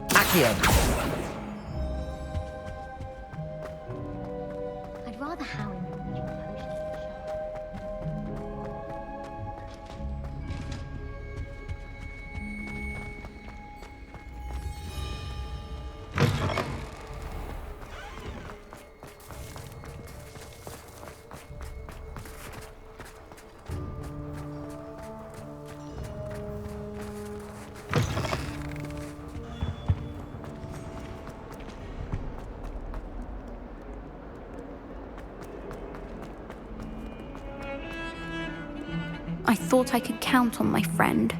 Accio. I'd rather Howie than magic potions at the shop. I thought I could count on my friend.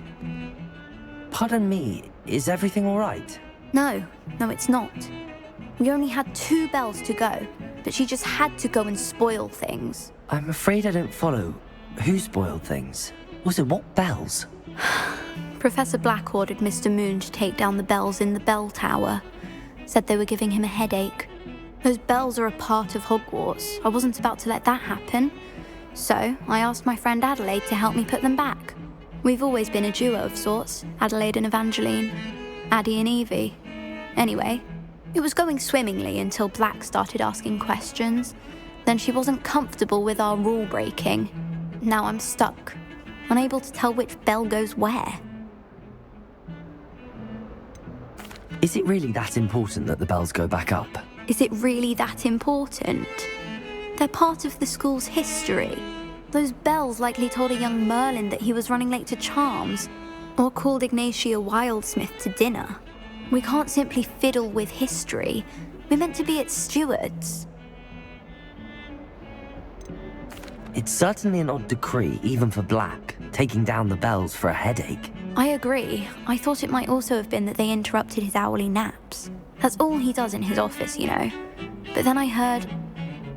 Pardon me, is everything all right? No, it's not. We only had 2 bells to go, but she just had to go and spoil things. I'm afraid I don't follow. Who spoiled things? Also, what bells? Professor Black ordered Mr. Moon to take down the bells in the bell tower. Said they were giving him a headache. Those bells are a part of Hogwarts. I wasn't about to let that happen. So, I asked my friend Adelaide to help me put them back. We've always been a duo of sorts, Adelaide and Evangeline. Addie and Evie. Anyway, it was going swimmingly until Black started asking questions. Then she wasn't comfortable with our rule breaking. Now I'm stuck, unable to tell which bell goes where. Is it really that important that the bells go back up? Is it really that important? They're part of the school's history. Those bells likely told a young Merlin that he was running late to Charms, or called Ignatia Wildsmith to dinner. We can't simply fiddle with history. We're meant to be its stewards. It's certainly an odd decree, even for Black, taking down the bells for a headache. I agree. I thought it might also have been that they interrupted his hourly naps. That's all he does in his office, you know. But then I heard...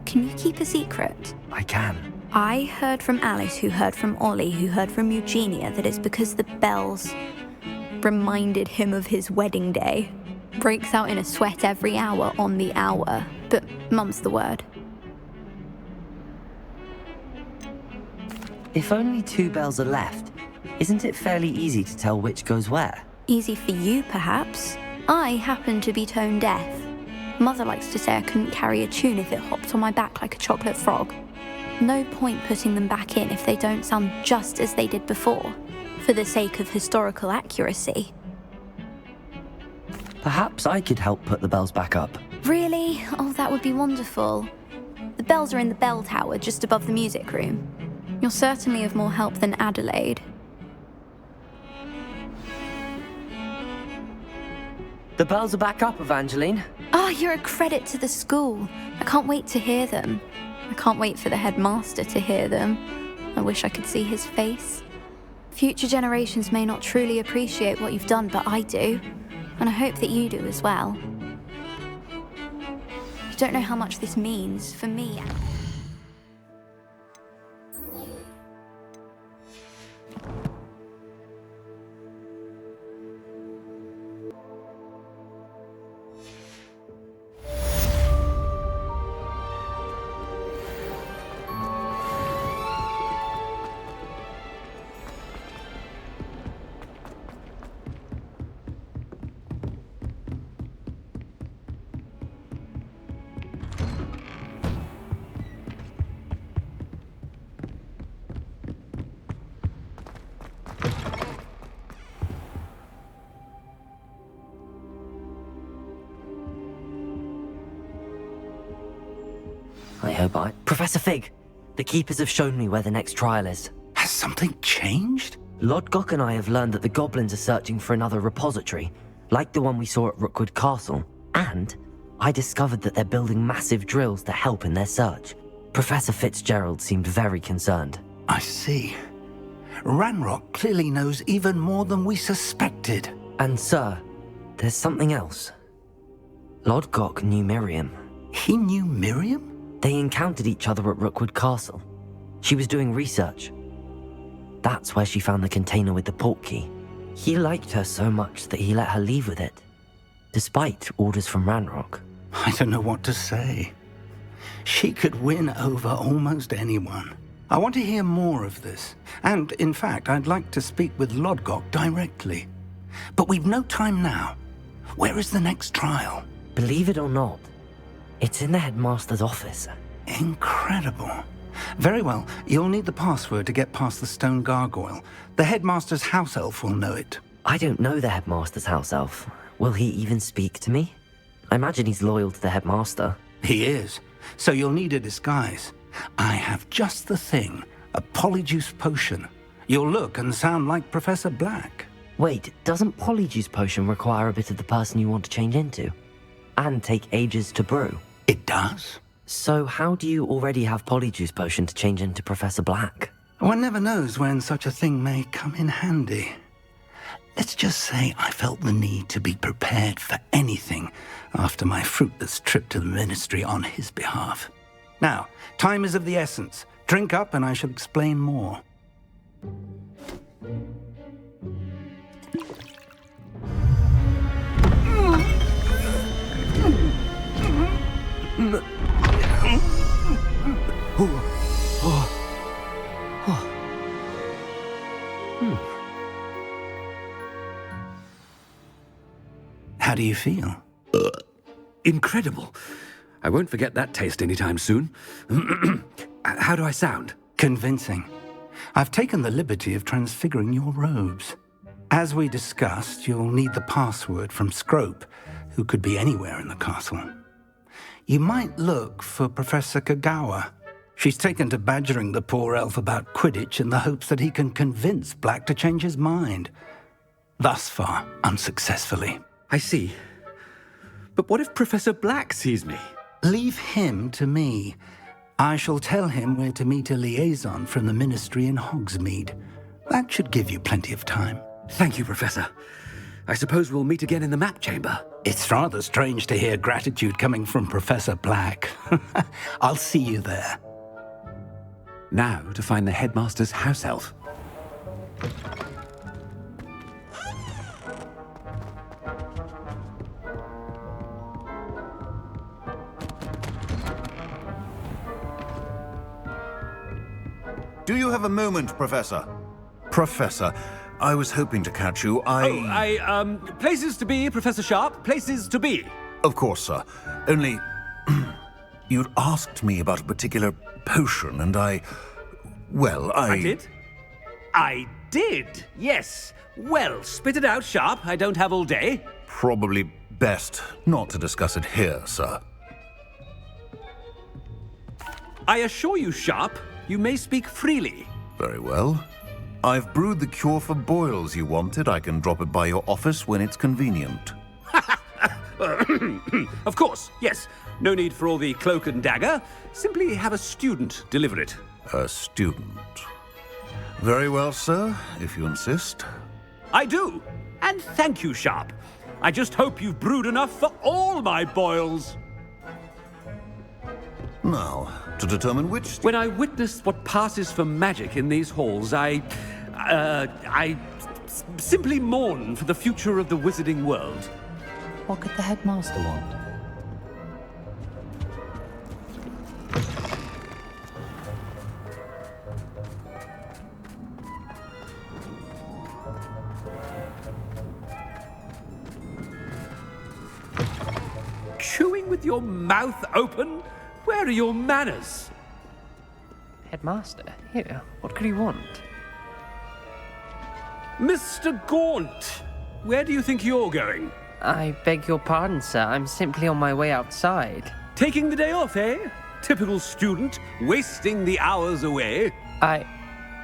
Can you keep a secret? I can. I heard from Alice, who heard from Ollie, who heard from Eugenia, that it's because the bells reminded him of his wedding day. Breaks out in a sweat every hour on the hour. But mum's the word. If only 2 bells are left, isn't it fairly easy to tell which goes where? Easy for you, perhaps. I happen to be tone deaf. Mother likes to say I couldn't carry a tune if it hopped on my back like a chocolate frog. No point putting them back in if they don't sound just as they did before, for the sake of historical accuracy. Perhaps I could help put the bells back up. Really? Oh, that would be wonderful. The bells are in the bell tower just above the music room. You're certainly of more help than Adelaide. The bells are back up, Evangeline. Oh, you're a credit to the school. I can't wait to hear them. I can't wait for the headmaster to hear them. I wish I could see his face. Future generations may not truly appreciate what you've done, but I do. And I hope that you do as well. You don't know how much this means for me. I hope Professor Fig, the Keepers have shown me where the next trial is. Has something changed? Lodgok and I have learned that the goblins are searching for another repository, like the one we saw at Rookwood Castle. And I discovered that they're building massive drills to help in their search. Professor Fitzgerald seemed very concerned. I see. Ranrock clearly knows even more than we suspected. And sir, there's something else. Lodgok knew Miriam. He knew Miriam? They encountered each other at Rookwood Castle. She was doing research. That's where she found the container with the portkey. He liked her so much that he let her leave with it, despite orders from Ranrock. I don't know what to say. She could win over almost anyone. I want to hear more of this. And, in fact, I'd like to speak with Lodgok directly. But we've no time now. Where is the next trial? Believe it or not, it's in the headmaster's office. Incredible. Very well, you'll need the password to get past the stone gargoyle. The headmaster's house elf will know it. I don't know the headmaster's house elf. Will he even speak to me? I imagine he's loyal to the headmaster. He is. So you'll need a disguise. I have just the thing. A polyjuice potion. You'll look and sound like Professor Black. Wait, doesn't polyjuice potion require a bit of the person you want to change into? And take ages to brew? It does. So how do you already have polyjuice potion to change into Professor Black? One never knows when such a thing may come in handy. Let's just say I felt the need to be prepared for anything after my fruitless trip to the Ministry on his behalf. Now, time is of the essence. Drink up and I shall explain more. How do you feel? Incredible. I won't forget that taste anytime soon. How do I sound? Convincing. I've taken the liberty of transfiguring your robes. As we discussed, you'll need the password from Scrope, who could be anywhere in the castle. You might look for Professor Kagawa. She's taken to badgering the poor elf about Quidditch in the hopes that he can convince Black to change his mind. Thus far, unsuccessfully. I see. But what if Professor Black sees me? Leave him to me. I shall tell him where to meet a liaison from the Ministry in Hogsmeade. That should give you plenty of time. Thank you, Professor. I suppose we'll meet again in the map chamber. It's rather strange to hear gratitude coming from Professor Black. I'll see you there. Now to find the Headmaster's house elf. Do you have a moment, Professor? Professor, I was hoping to catch you. Places to be, Professor Sharp. Places to be. Of course, sir. Only, you'd asked me about a particular potion, and I did? I did, yes. Well, spit it out, Sharp. I don't have all day. Probably best not to discuss it here, sir. I assure you, Sharp, you may speak freely. Very well. I've brewed the cure for boils you wanted. I can drop it by your office when it's convenient. Of course, yes. No need for all the cloak and dagger. Simply have a student deliver it. A student. Very well, sir, if you insist. I do. And thank you, Sharp. I just hope you've brewed enough for all my boils. Now, to determine which... When I witness what passes for magic in these halls, I simply mourn for the future of the wizarding world. What could the Headmaster want? Chewing with your mouth open? Where are your manners? Headmaster, here, what could he want? Mr. Gaunt, where do you think you're going? I beg your pardon, sir. I'm simply on my way outside. Taking the day off, eh? Typical student, wasting the hours away. I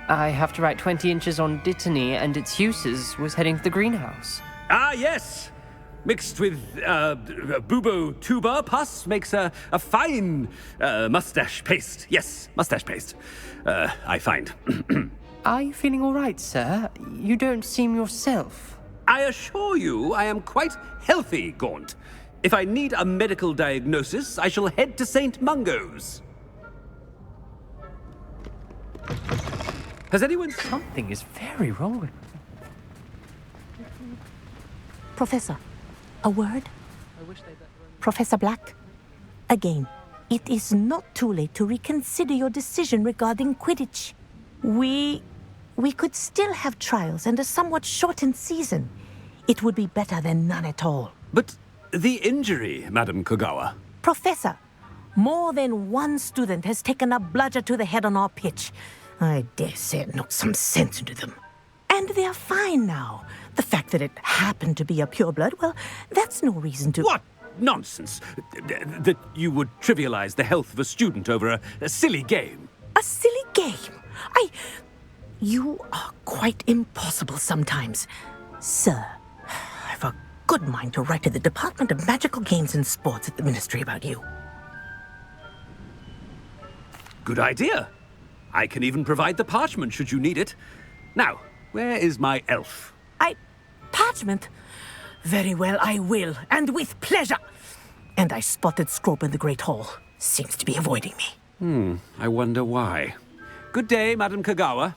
have to write 20 inches on Dittany and its uses. Was heading to the greenhouse. Ah, yes. Mixed with bubo tuber pus makes a fine mustache paste. Yes, mustache paste. I find. Are you feeling all right, sir? You don't seem yourself. I assure you I am quite healthy, Gaunt. If I need a medical diagnosis, I shall head to St. Mungo's. Has anyone... Something is very wrong with... Professor, a word? Professor Black, again, it is not too late to reconsider your decision regarding Quidditch. We could still have trials and a somewhat shortened season. It would be better than none at all. But the injury, Madam Kagawa. Professor, more than one student has taken a bludger to the head on our pitch. I dare say it knocked some sense into them. And they're fine now. The fact that it happened to be a pureblood, well, that's no reason to... What nonsense! That you would trivialize the health of a student over a silly game. A silly game? You are quite impossible sometimes. Sir, I've a good mind to write to the Department of Magical Games and Sports at the Ministry about you. Good idea. I can even provide the parchment should you need it. Now, where is my elf? Parchment? Very well, I will, and with pleasure. And I spotted Scrope in the Great Hall. Seems to be avoiding me. I wonder why. Good day, Madam Kagawa.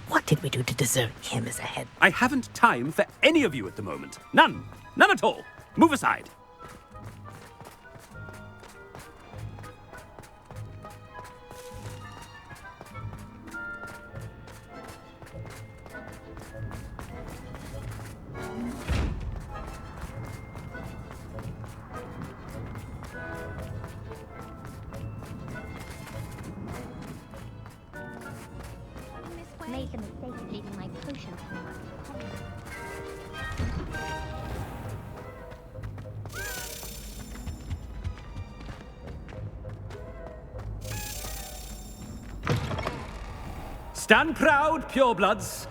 What did we do to deserve him as a head? I haven't time for any of you at the moment. None. None at all. Move aside. Made the mistake of leaving my potions for my Stand proud, purebloods.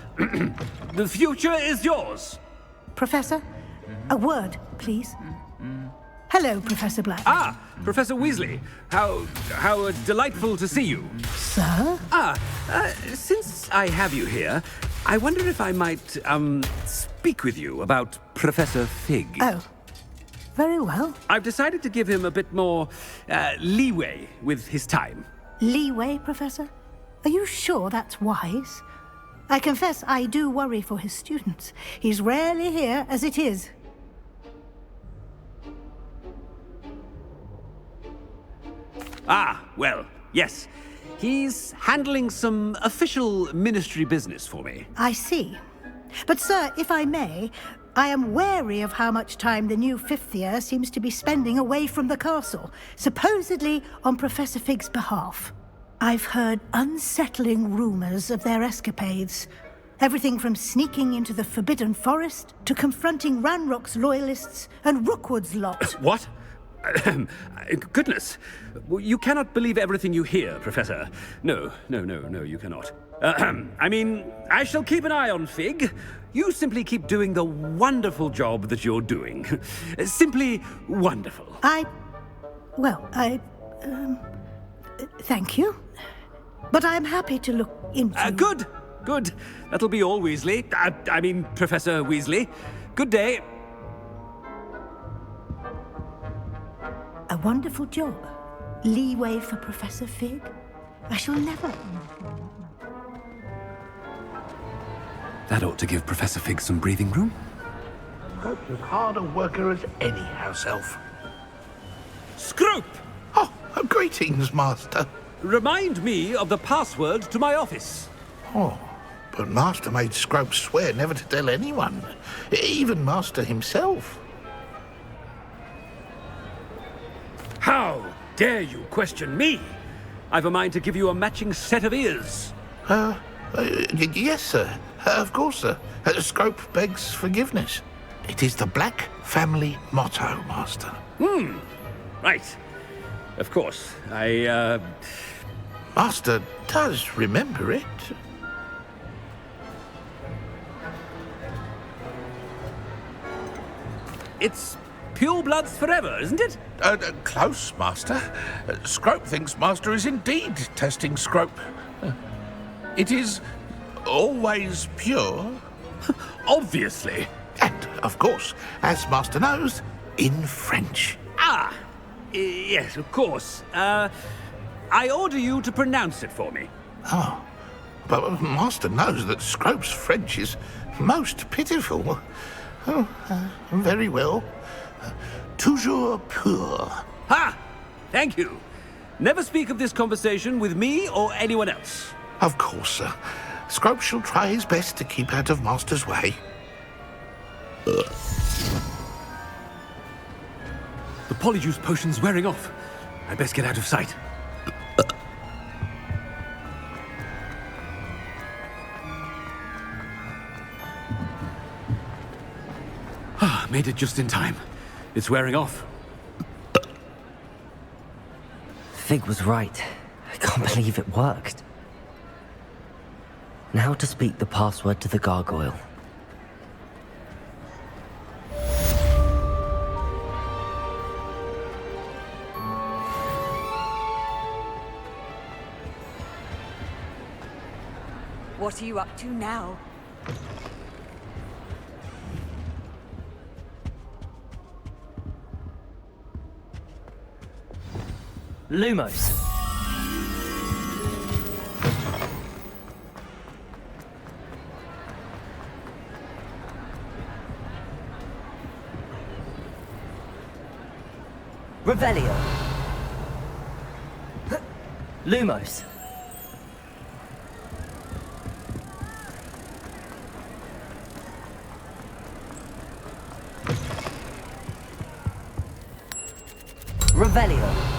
The future is yours. Professor, a word, please. Hello, Professor Black. Ah, Professor Weasley. How delightful to see you. Sir? Since I have you here, I wonder if I might, speak with you about Professor Fig. Oh, very well. I've decided to give him a bit more, leeway with his time. Leeway, Professor? Are you sure that's wise? I confess I do worry for his students. He's rarely here as it is. Ah, well, yes. He's handling some official ministry business for me. I see. But, sir, if I may, I am wary of how much time the new fifth year seems to be spending away from the castle, supposedly on Professor Fig's behalf. I've heard unsettling rumors of their escapades. Everything from sneaking into the Forbidden Forest to confronting Ranrock's loyalists and Rookwood's lot. What? Goodness. You cannot believe everything you hear, Professor. No, you cannot. I mean, I shall keep an eye on Fig. You simply keep doing the wonderful job that you're doing. Simply wonderful. Thank you. But I'm happy to look into... Good. That'll be all, Weasley. I mean, Professor Weasley. Good day. A wonderful job. Leeway for Professor Fig. I shall never... That ought to give Professor Fig some breathing room. Scrope's as hard a worker as any house elf. Scrope! Oh, greetings, Master. Remind me of the password to my office. Oh, but Master made Scrope swear never to tell anyone, even Master himself. How dare you question me? I've a mind to give you a matching set of ears. Yes, sir. Of course, sir. Scrope begs forgiveness. It is the Black family motto, Master. Right. Of course. Master does remember it. It's purebloods forever, isn't it? Close, Master. Scrope thinks Master is indeed testing Scrope. It is always pure. Obviously. And, of course, as Master knows, in French. Yes, of course. I order you to pronounce it for me. Oh, but Master knows that Scrope's French is most pitiful. Oh, very well. Toujours pur. Ha! Thank you. Never speak of this conversation with me or anyone else. Of course, sir. Scrope shall try his best to keep out of Master's way. The polyjuice potion's wearing off. I best get out of sight. Made it just in time. It's wearing off. Fig was right. I can't believe it worked. Now to speak the password to the gargoyle. What are you up to now? Lumos. Revelio. Lumos. Revelio.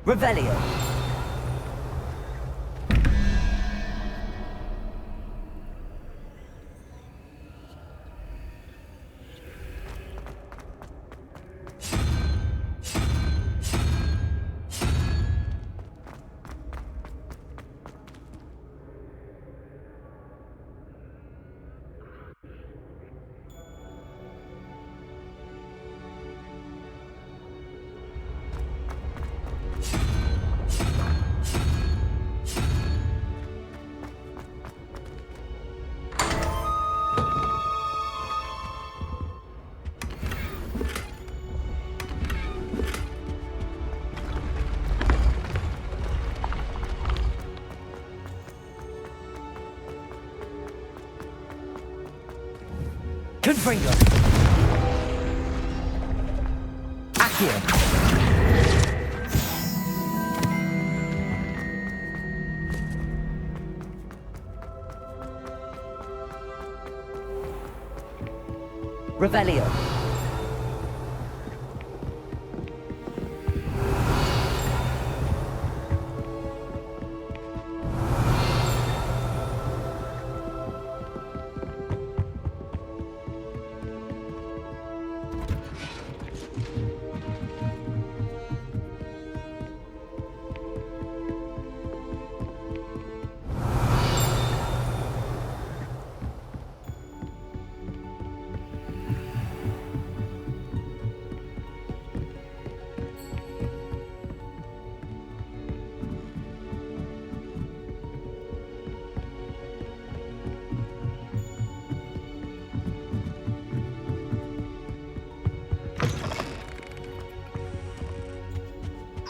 Revelio. Confringo. Accio. Revelio.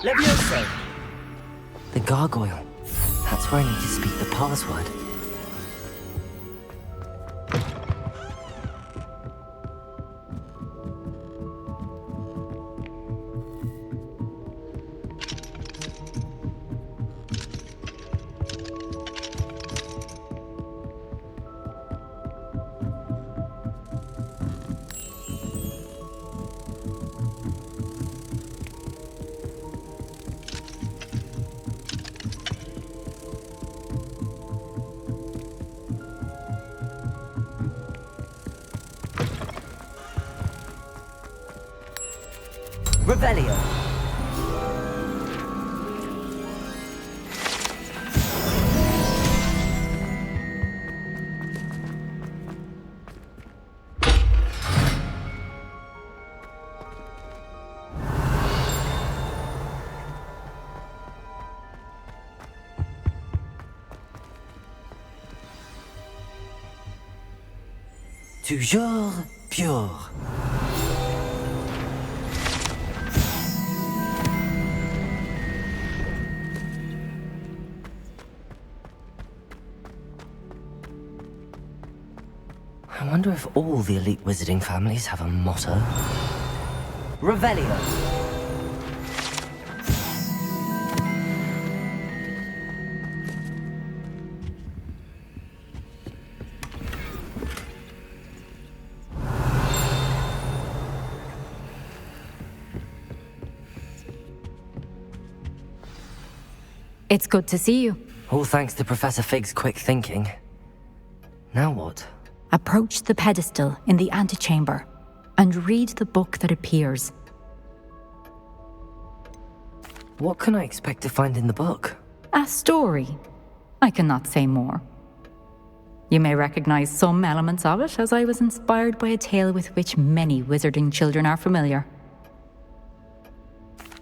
Levioso. The gargoyle. That's where I need to speak the password. Revelio. Toujours pure. I wonder if all the elite wizarding families have a motto. Revelio. It's good to see you. All thanks to Professor Fig's quick thinking. Now what? Approach the pedestal in the antechamber and read the book that appears. What can I expect to find in the book? A story. I cannot say more. You may recognize some elements of it, as I was inspired by a tale with which many wizarding children are familiar.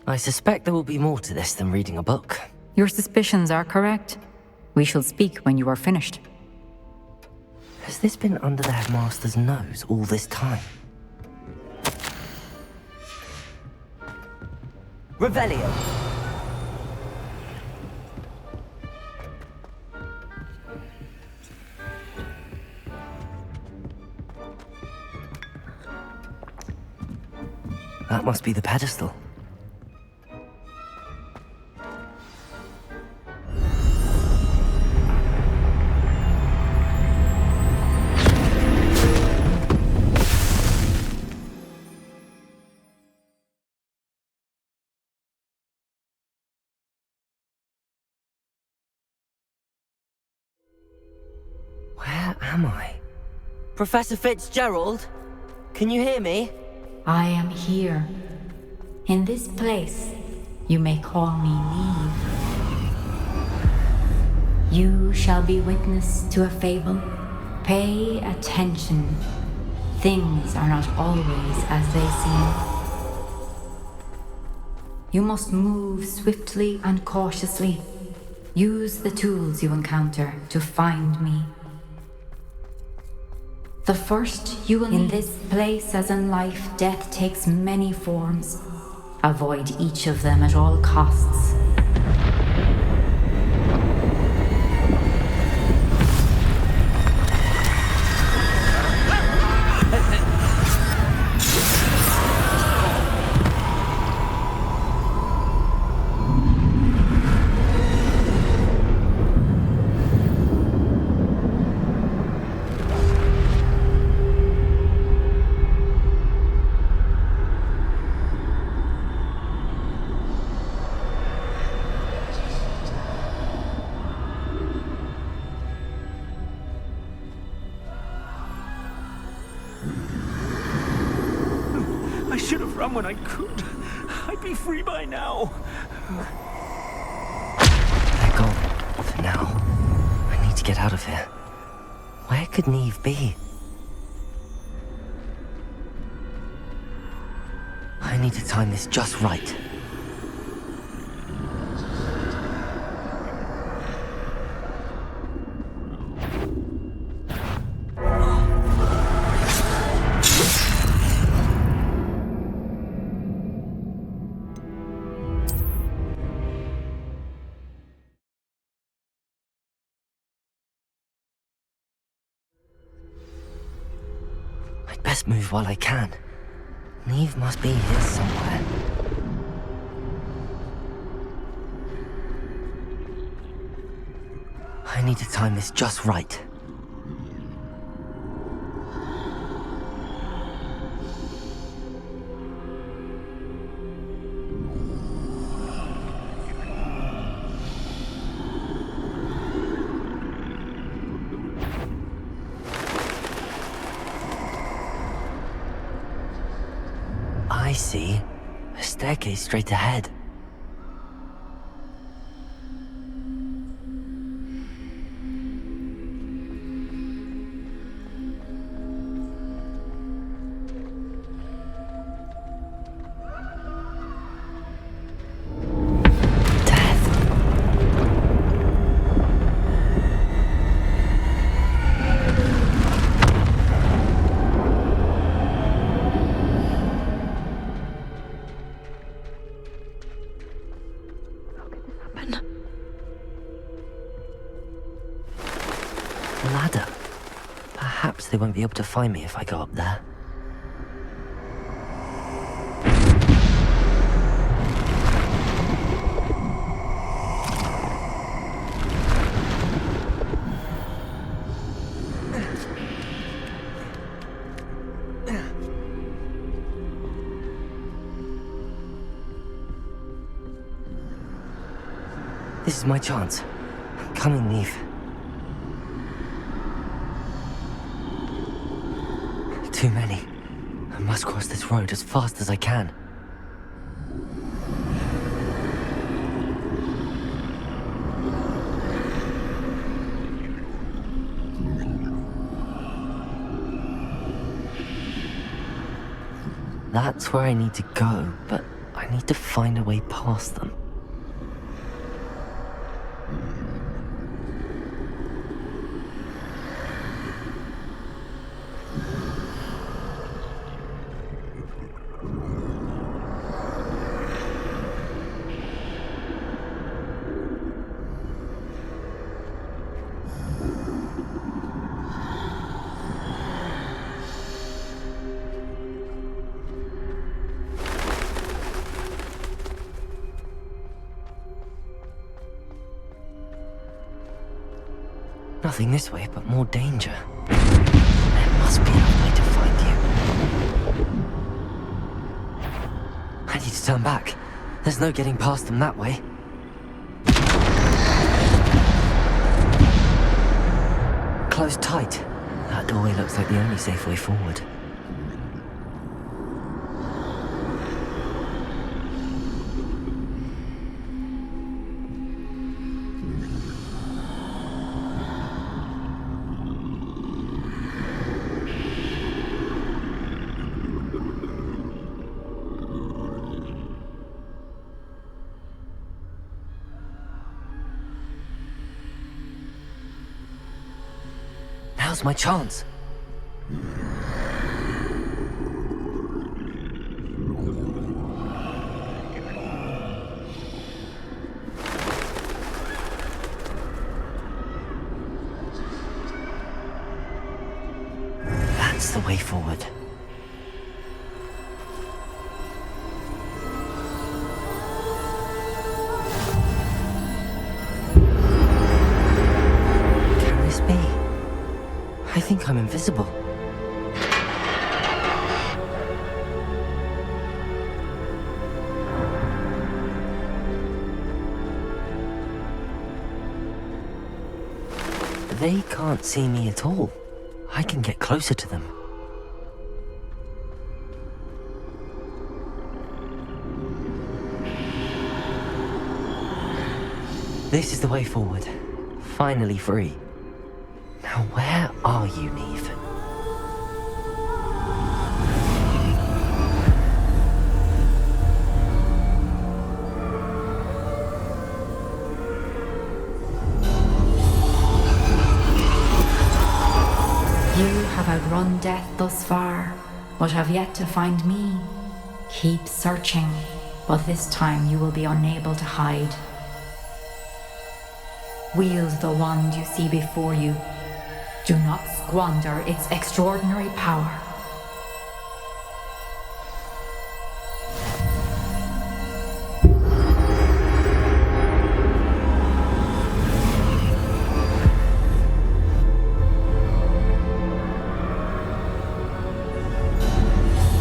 I suspect there will be more to this than reading a book. Your suspicions are correct. We shall speak when you are finished. Has this been under the Headmaster's nose all this time? Revelio. That must be the pedestal. Where am I? Professor Fitzgerald? Can you hear me? I am here. In this place, you may call me Neve. You shall be witness to a fable. Pay attention. Things are not always as they seem. You must move swiftly and cautiously. Use the tools you encounter to find me. The first you will need. In this place, as in life, death takes many forms. Avoid each of them at all costs. When I could, I'd be free by now. They're gone. For now. I need to get out of here. Where could Neve be? I need to time this just right. Best move while I can. Neve must be here somewhere. I need to time this just right. I see. A staircase straight ahead. they won't be able to find me if I go up there. This is my chance. Come and leave. Too many. I must cross this road as fast as I can. That's where I need to go, but I need to find a way past them. Nothing this way, but more danger. There must be another way to find you. I need to turn back. There's no getting past them that way. Close tight. That doorway looks like the only safe way forward. Now's my chance. That's the way forward. Can this be? I think I'm invisible. They can't see me at all. I can get closer to them. This is the way forward. Finally free. Now where are you, Neve? You have outrun death thus far, but have yet to find me. Keep searching, but this time you will be unable to hide. Wield the wand you see before you. Do not squander its extraordinary power.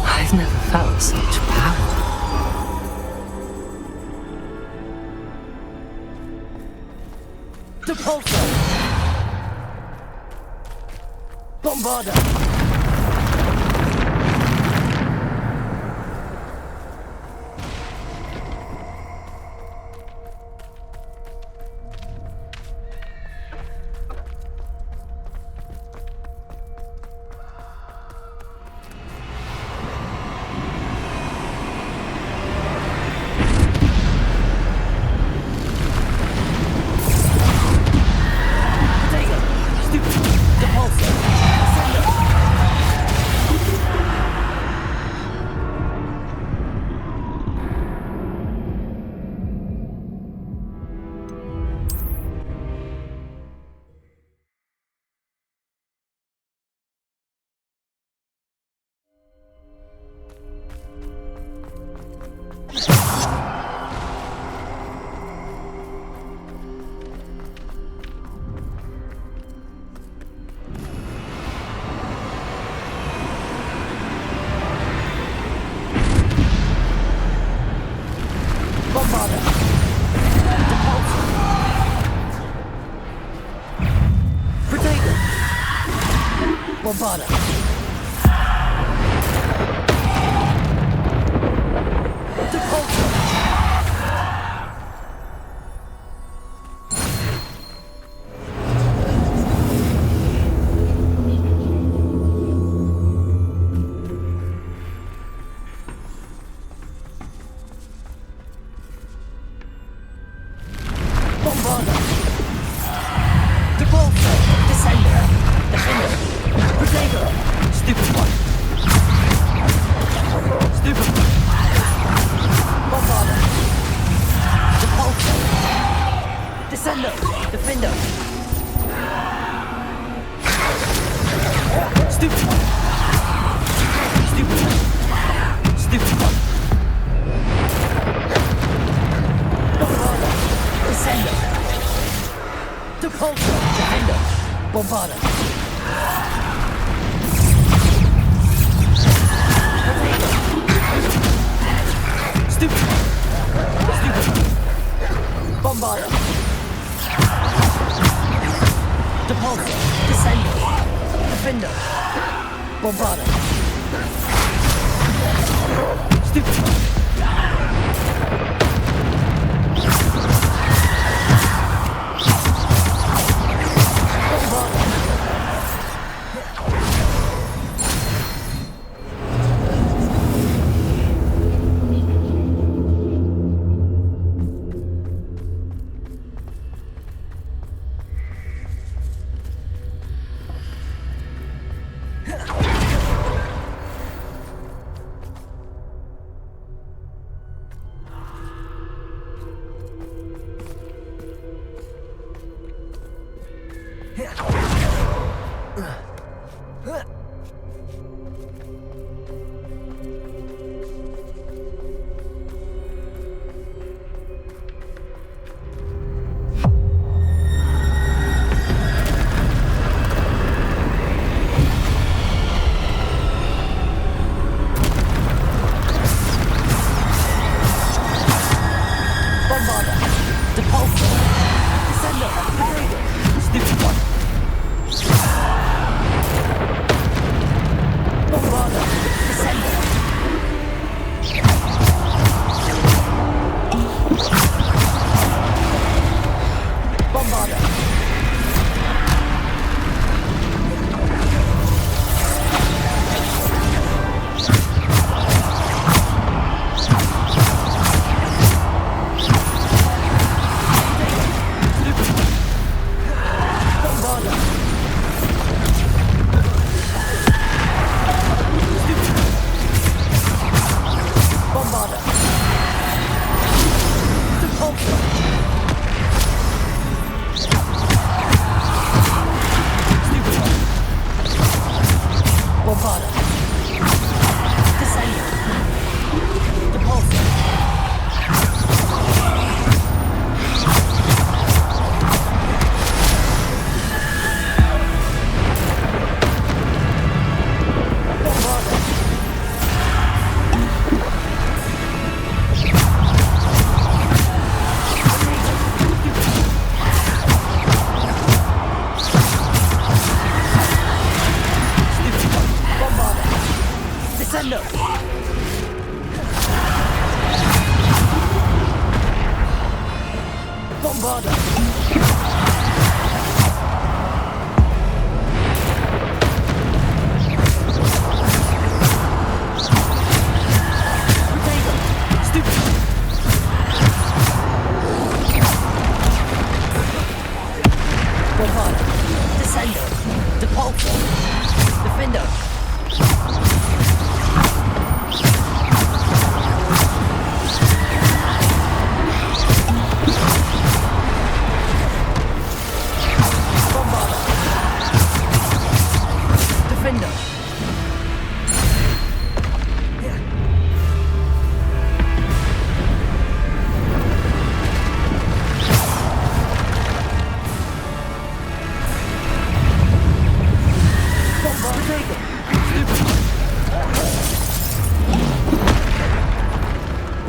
I've never felt such power. Depulso! Bombarda! Stupid! Depulso! Bombarda.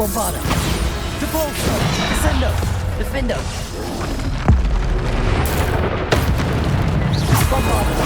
Bombarda. Depulso. Descendo. Defendo. Bombarda.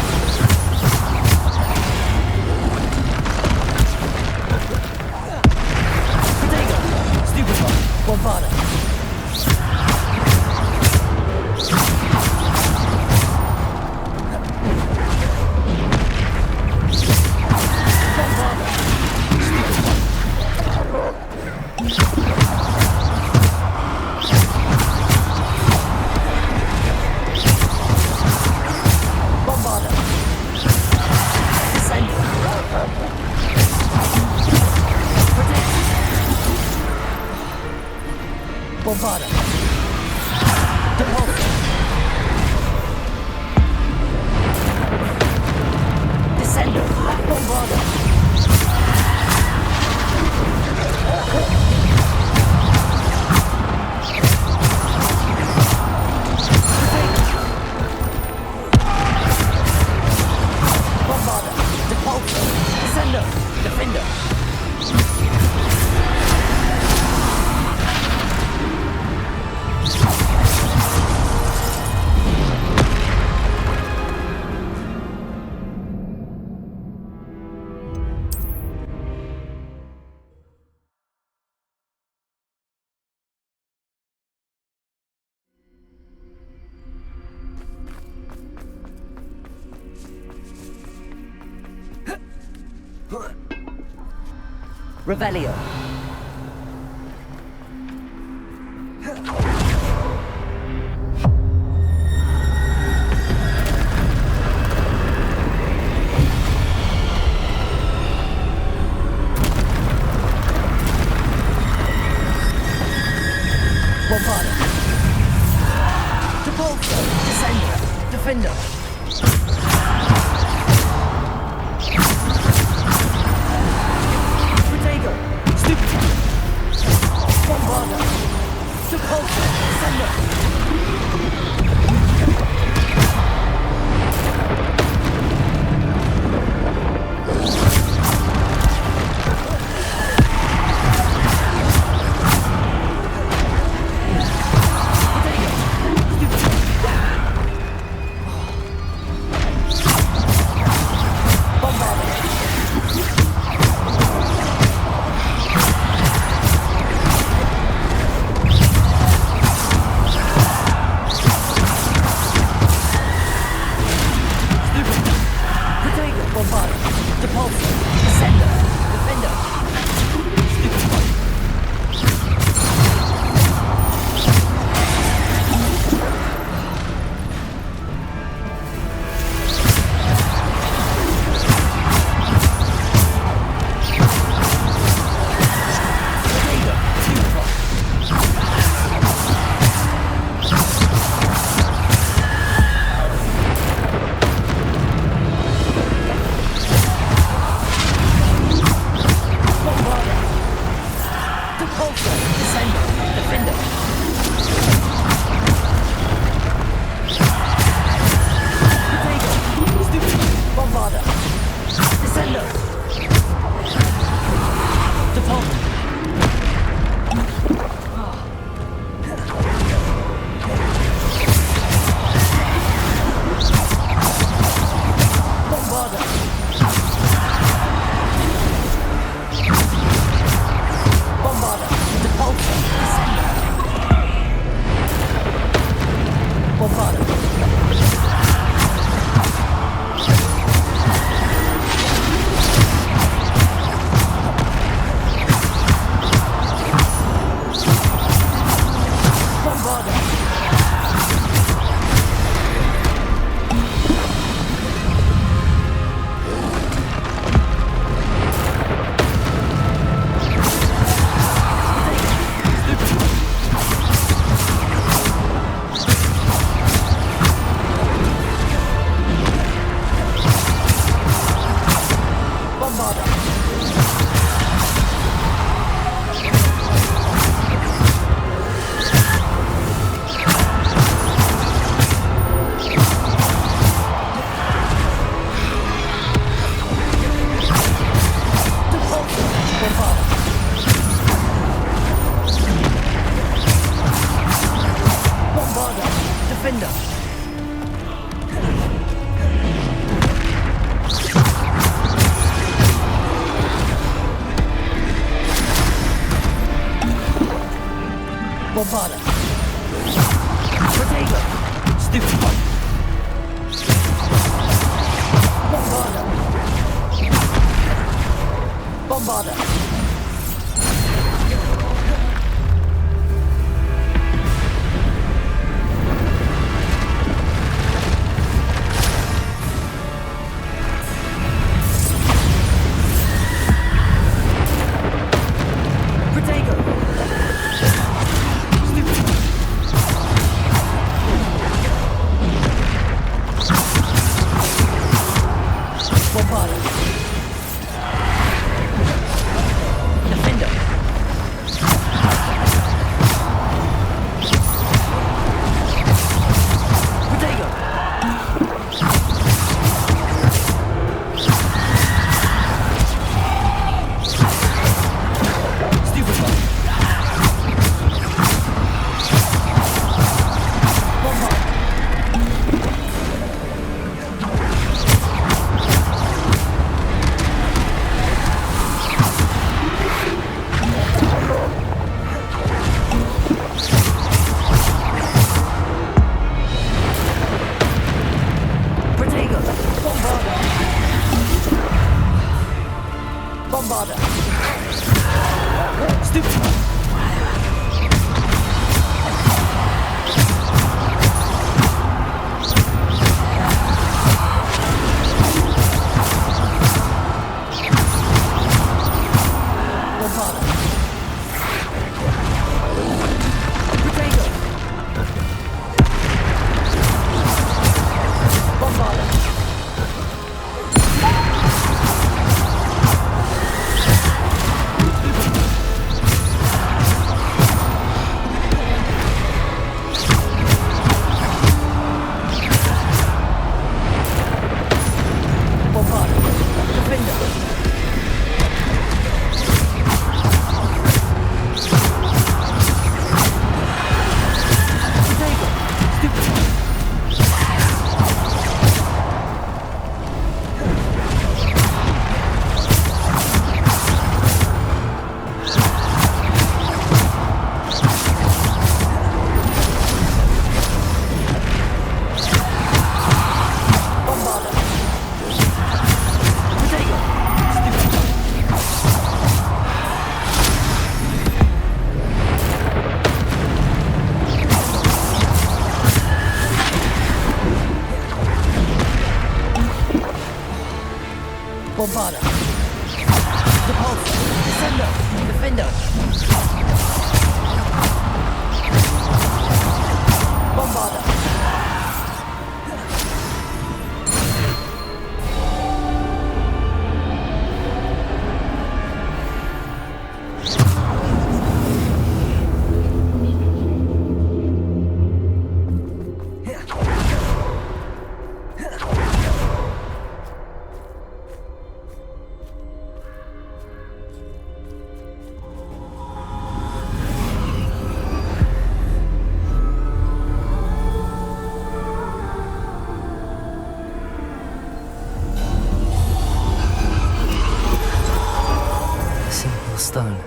Revelio. Bombarda. Depulso. Descender. Defender. Protego. Stupid. Bombarda. Depulso. Descender. Bombarda. Protego. Stupid one. Bombarda. Bombarda. Bombarda. Repulsor. Descendo. Defendo. Bombarda. Stone.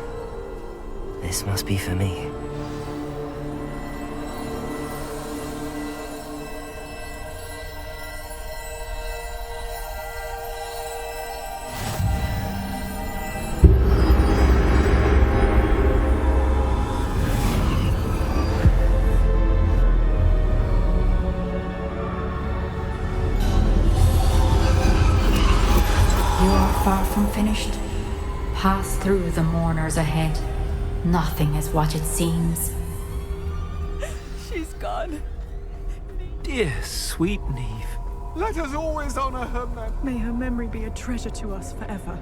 This must be for me. You are far from finished. Pass through the mourners ahead. Nothing is what it seems. She's gone. Dear sweet Neve. Let us always honor her memory. May her memory be a treasure to us forever.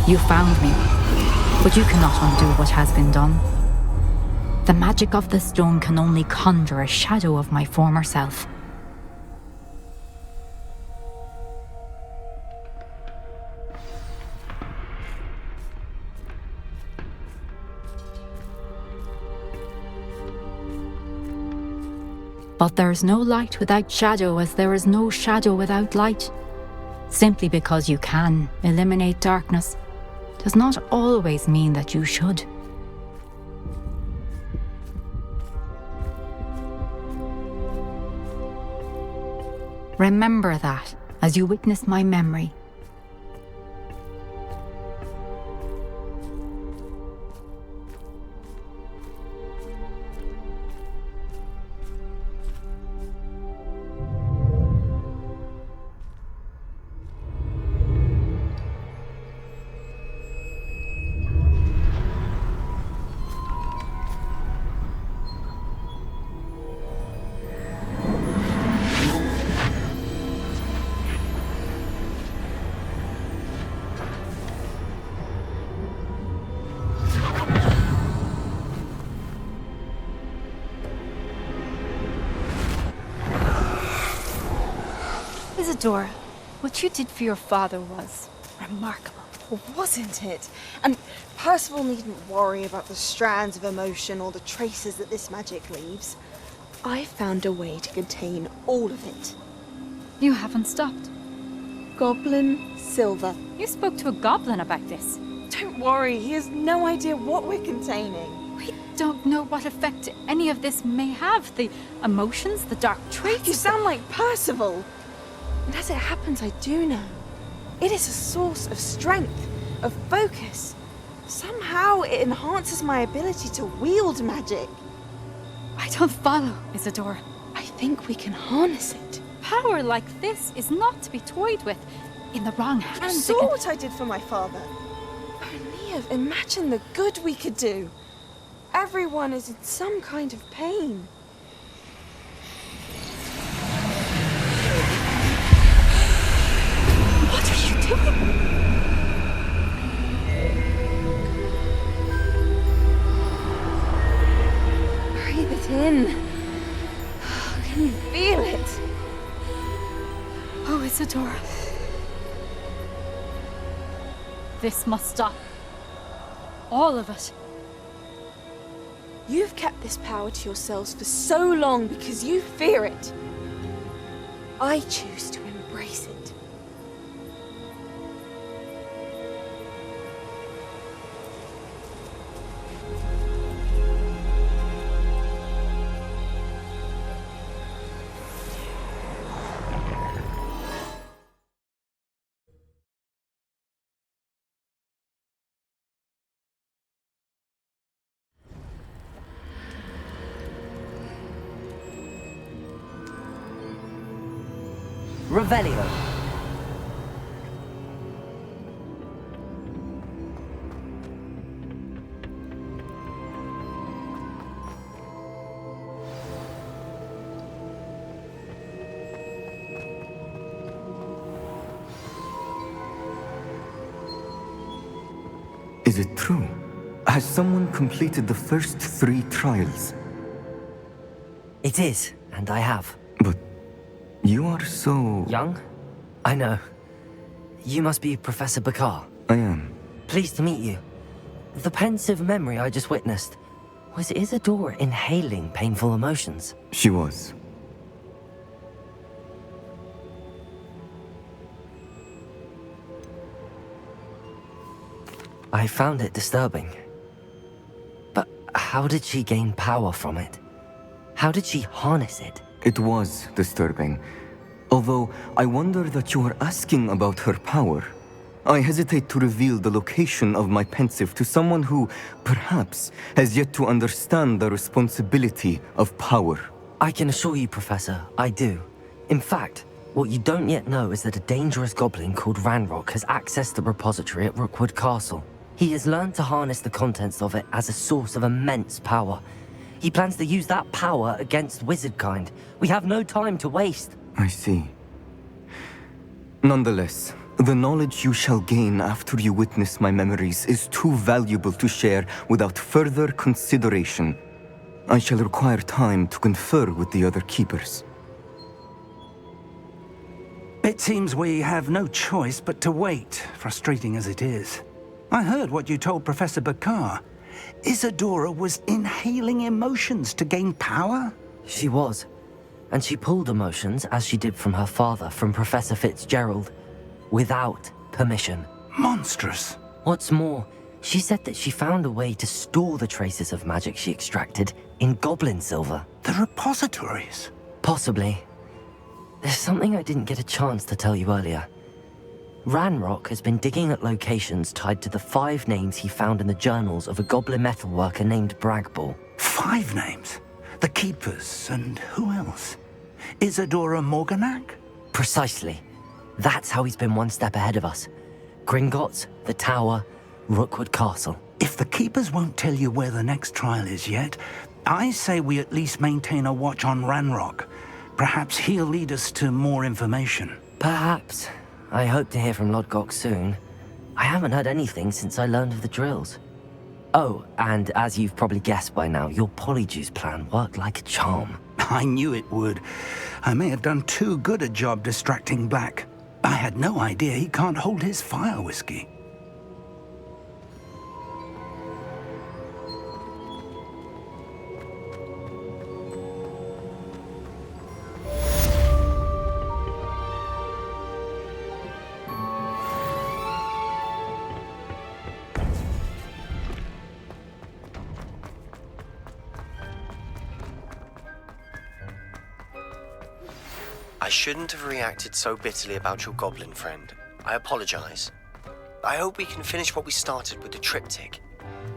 You found me, but you cannot undo what has been done. The magic of the stone can only conjure a shadow of my former self. But there is no light without shadow, as there is no shadow without light. Simply because you can eliminate darkness does not always mean that you should. Remember that as you witness my memory. Isadora, what you did for your father was remarkable. Wasn't it? And Percival needn't worry about the strands of emotion or the traces that this magic leaves. I found a way to contain all of it. You haven't stopped. Goblin Silver. You spoke to a goblin about this. Don't worry, he has no idea what we're containing. We don't know what effect any of this may have. The emotions, the dark traits. You sound like Percival. And as it happens, I do know. It is a source of strength, of focus. Somehow it enhances my ability to wield magic. I don't follow, Isadora. I think we can harness it. Power like this is not to be toyed with. In the wrong hands. You saw what I did for my father. Neve, imagine the good we could do. Everyone is in some kind of pain. What are you doing? Breathe it in. Can you feel it? Oh, Isadora. This must stop. All of it. You've kept this power to yourselves for so long because you fear it. I choose to embrace it. Revelio. Is it true? Has someone completed the first 3 trials? It is, and I have. But you are so... Young? I know. You must be Professor Bakar. I am. Pleased to meet you. The pensive memory I just witnessed. Was Isadora inhaling painful emotions? She was. I found it disturbing. But how did she gain power from it? How did she harness it? It was disturbing. Although I wonder that you are asking about her power. I hesitate to reveal the location of my pensive to someone who, perhaps, has yet to understand the responsibility of power. I can assure you, Professor, I do. In fact, what you don't yet know is that a dangerous goblin called Ranrock has accessed the repository at Rookwood Castle. He has learned to harness the contents of it as a source of immense power. He plans to use that power against wizardkind. We have no time to waste. I see. Nonetheless, the knowledge you shall gain after you witness my memories is too valuable to share without further consideration. I shall require time to confer with the other keepers. It seems we have no choice but to wait, frustrating as it is. I heard what you told Professor Bakar. Isadora was inhaling emotions to gain power? She was. And she pulled emotions, as she did from her father, from Professor Fitzgerald, without permission. Monstrous. What's more, she said that she found a way to store the traces of magic she extracted in goblin silver. The repositories? Possibly. There's something I didn't get a chance to tell you earlier. Ranrock has been digging at locations tied to the 5 names he found in the journals of a goblin metalworker named Bragball. 5 names? The Keepers, and who else? Isadora Morganac? Precisely. That's how he's been one step ahead of us. Gringotts, the Tower, Rookwood Castle. If the Keepers won't tell you where the next trial is yet, I say we at least maintain a watch on Ranrock. Perhaps he'll lead us to more information. Perhaps. I hope to hear from Lodgok soon. I haven't heard anything since I learned of the drills. Oh, and as you've probably guessed by now, your Polyjuice plan worked like a charm. I knew it would. I may have done too good a job distracting Black. I had no idea he can't hold his fire whiskey. I shouldn't have reacted so bitterly about your goblin friend. I apologize. I hope we can finish what we started with the triptych.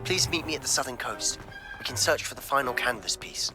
Please meet me at the southern coast. We can search for the final canvas piece.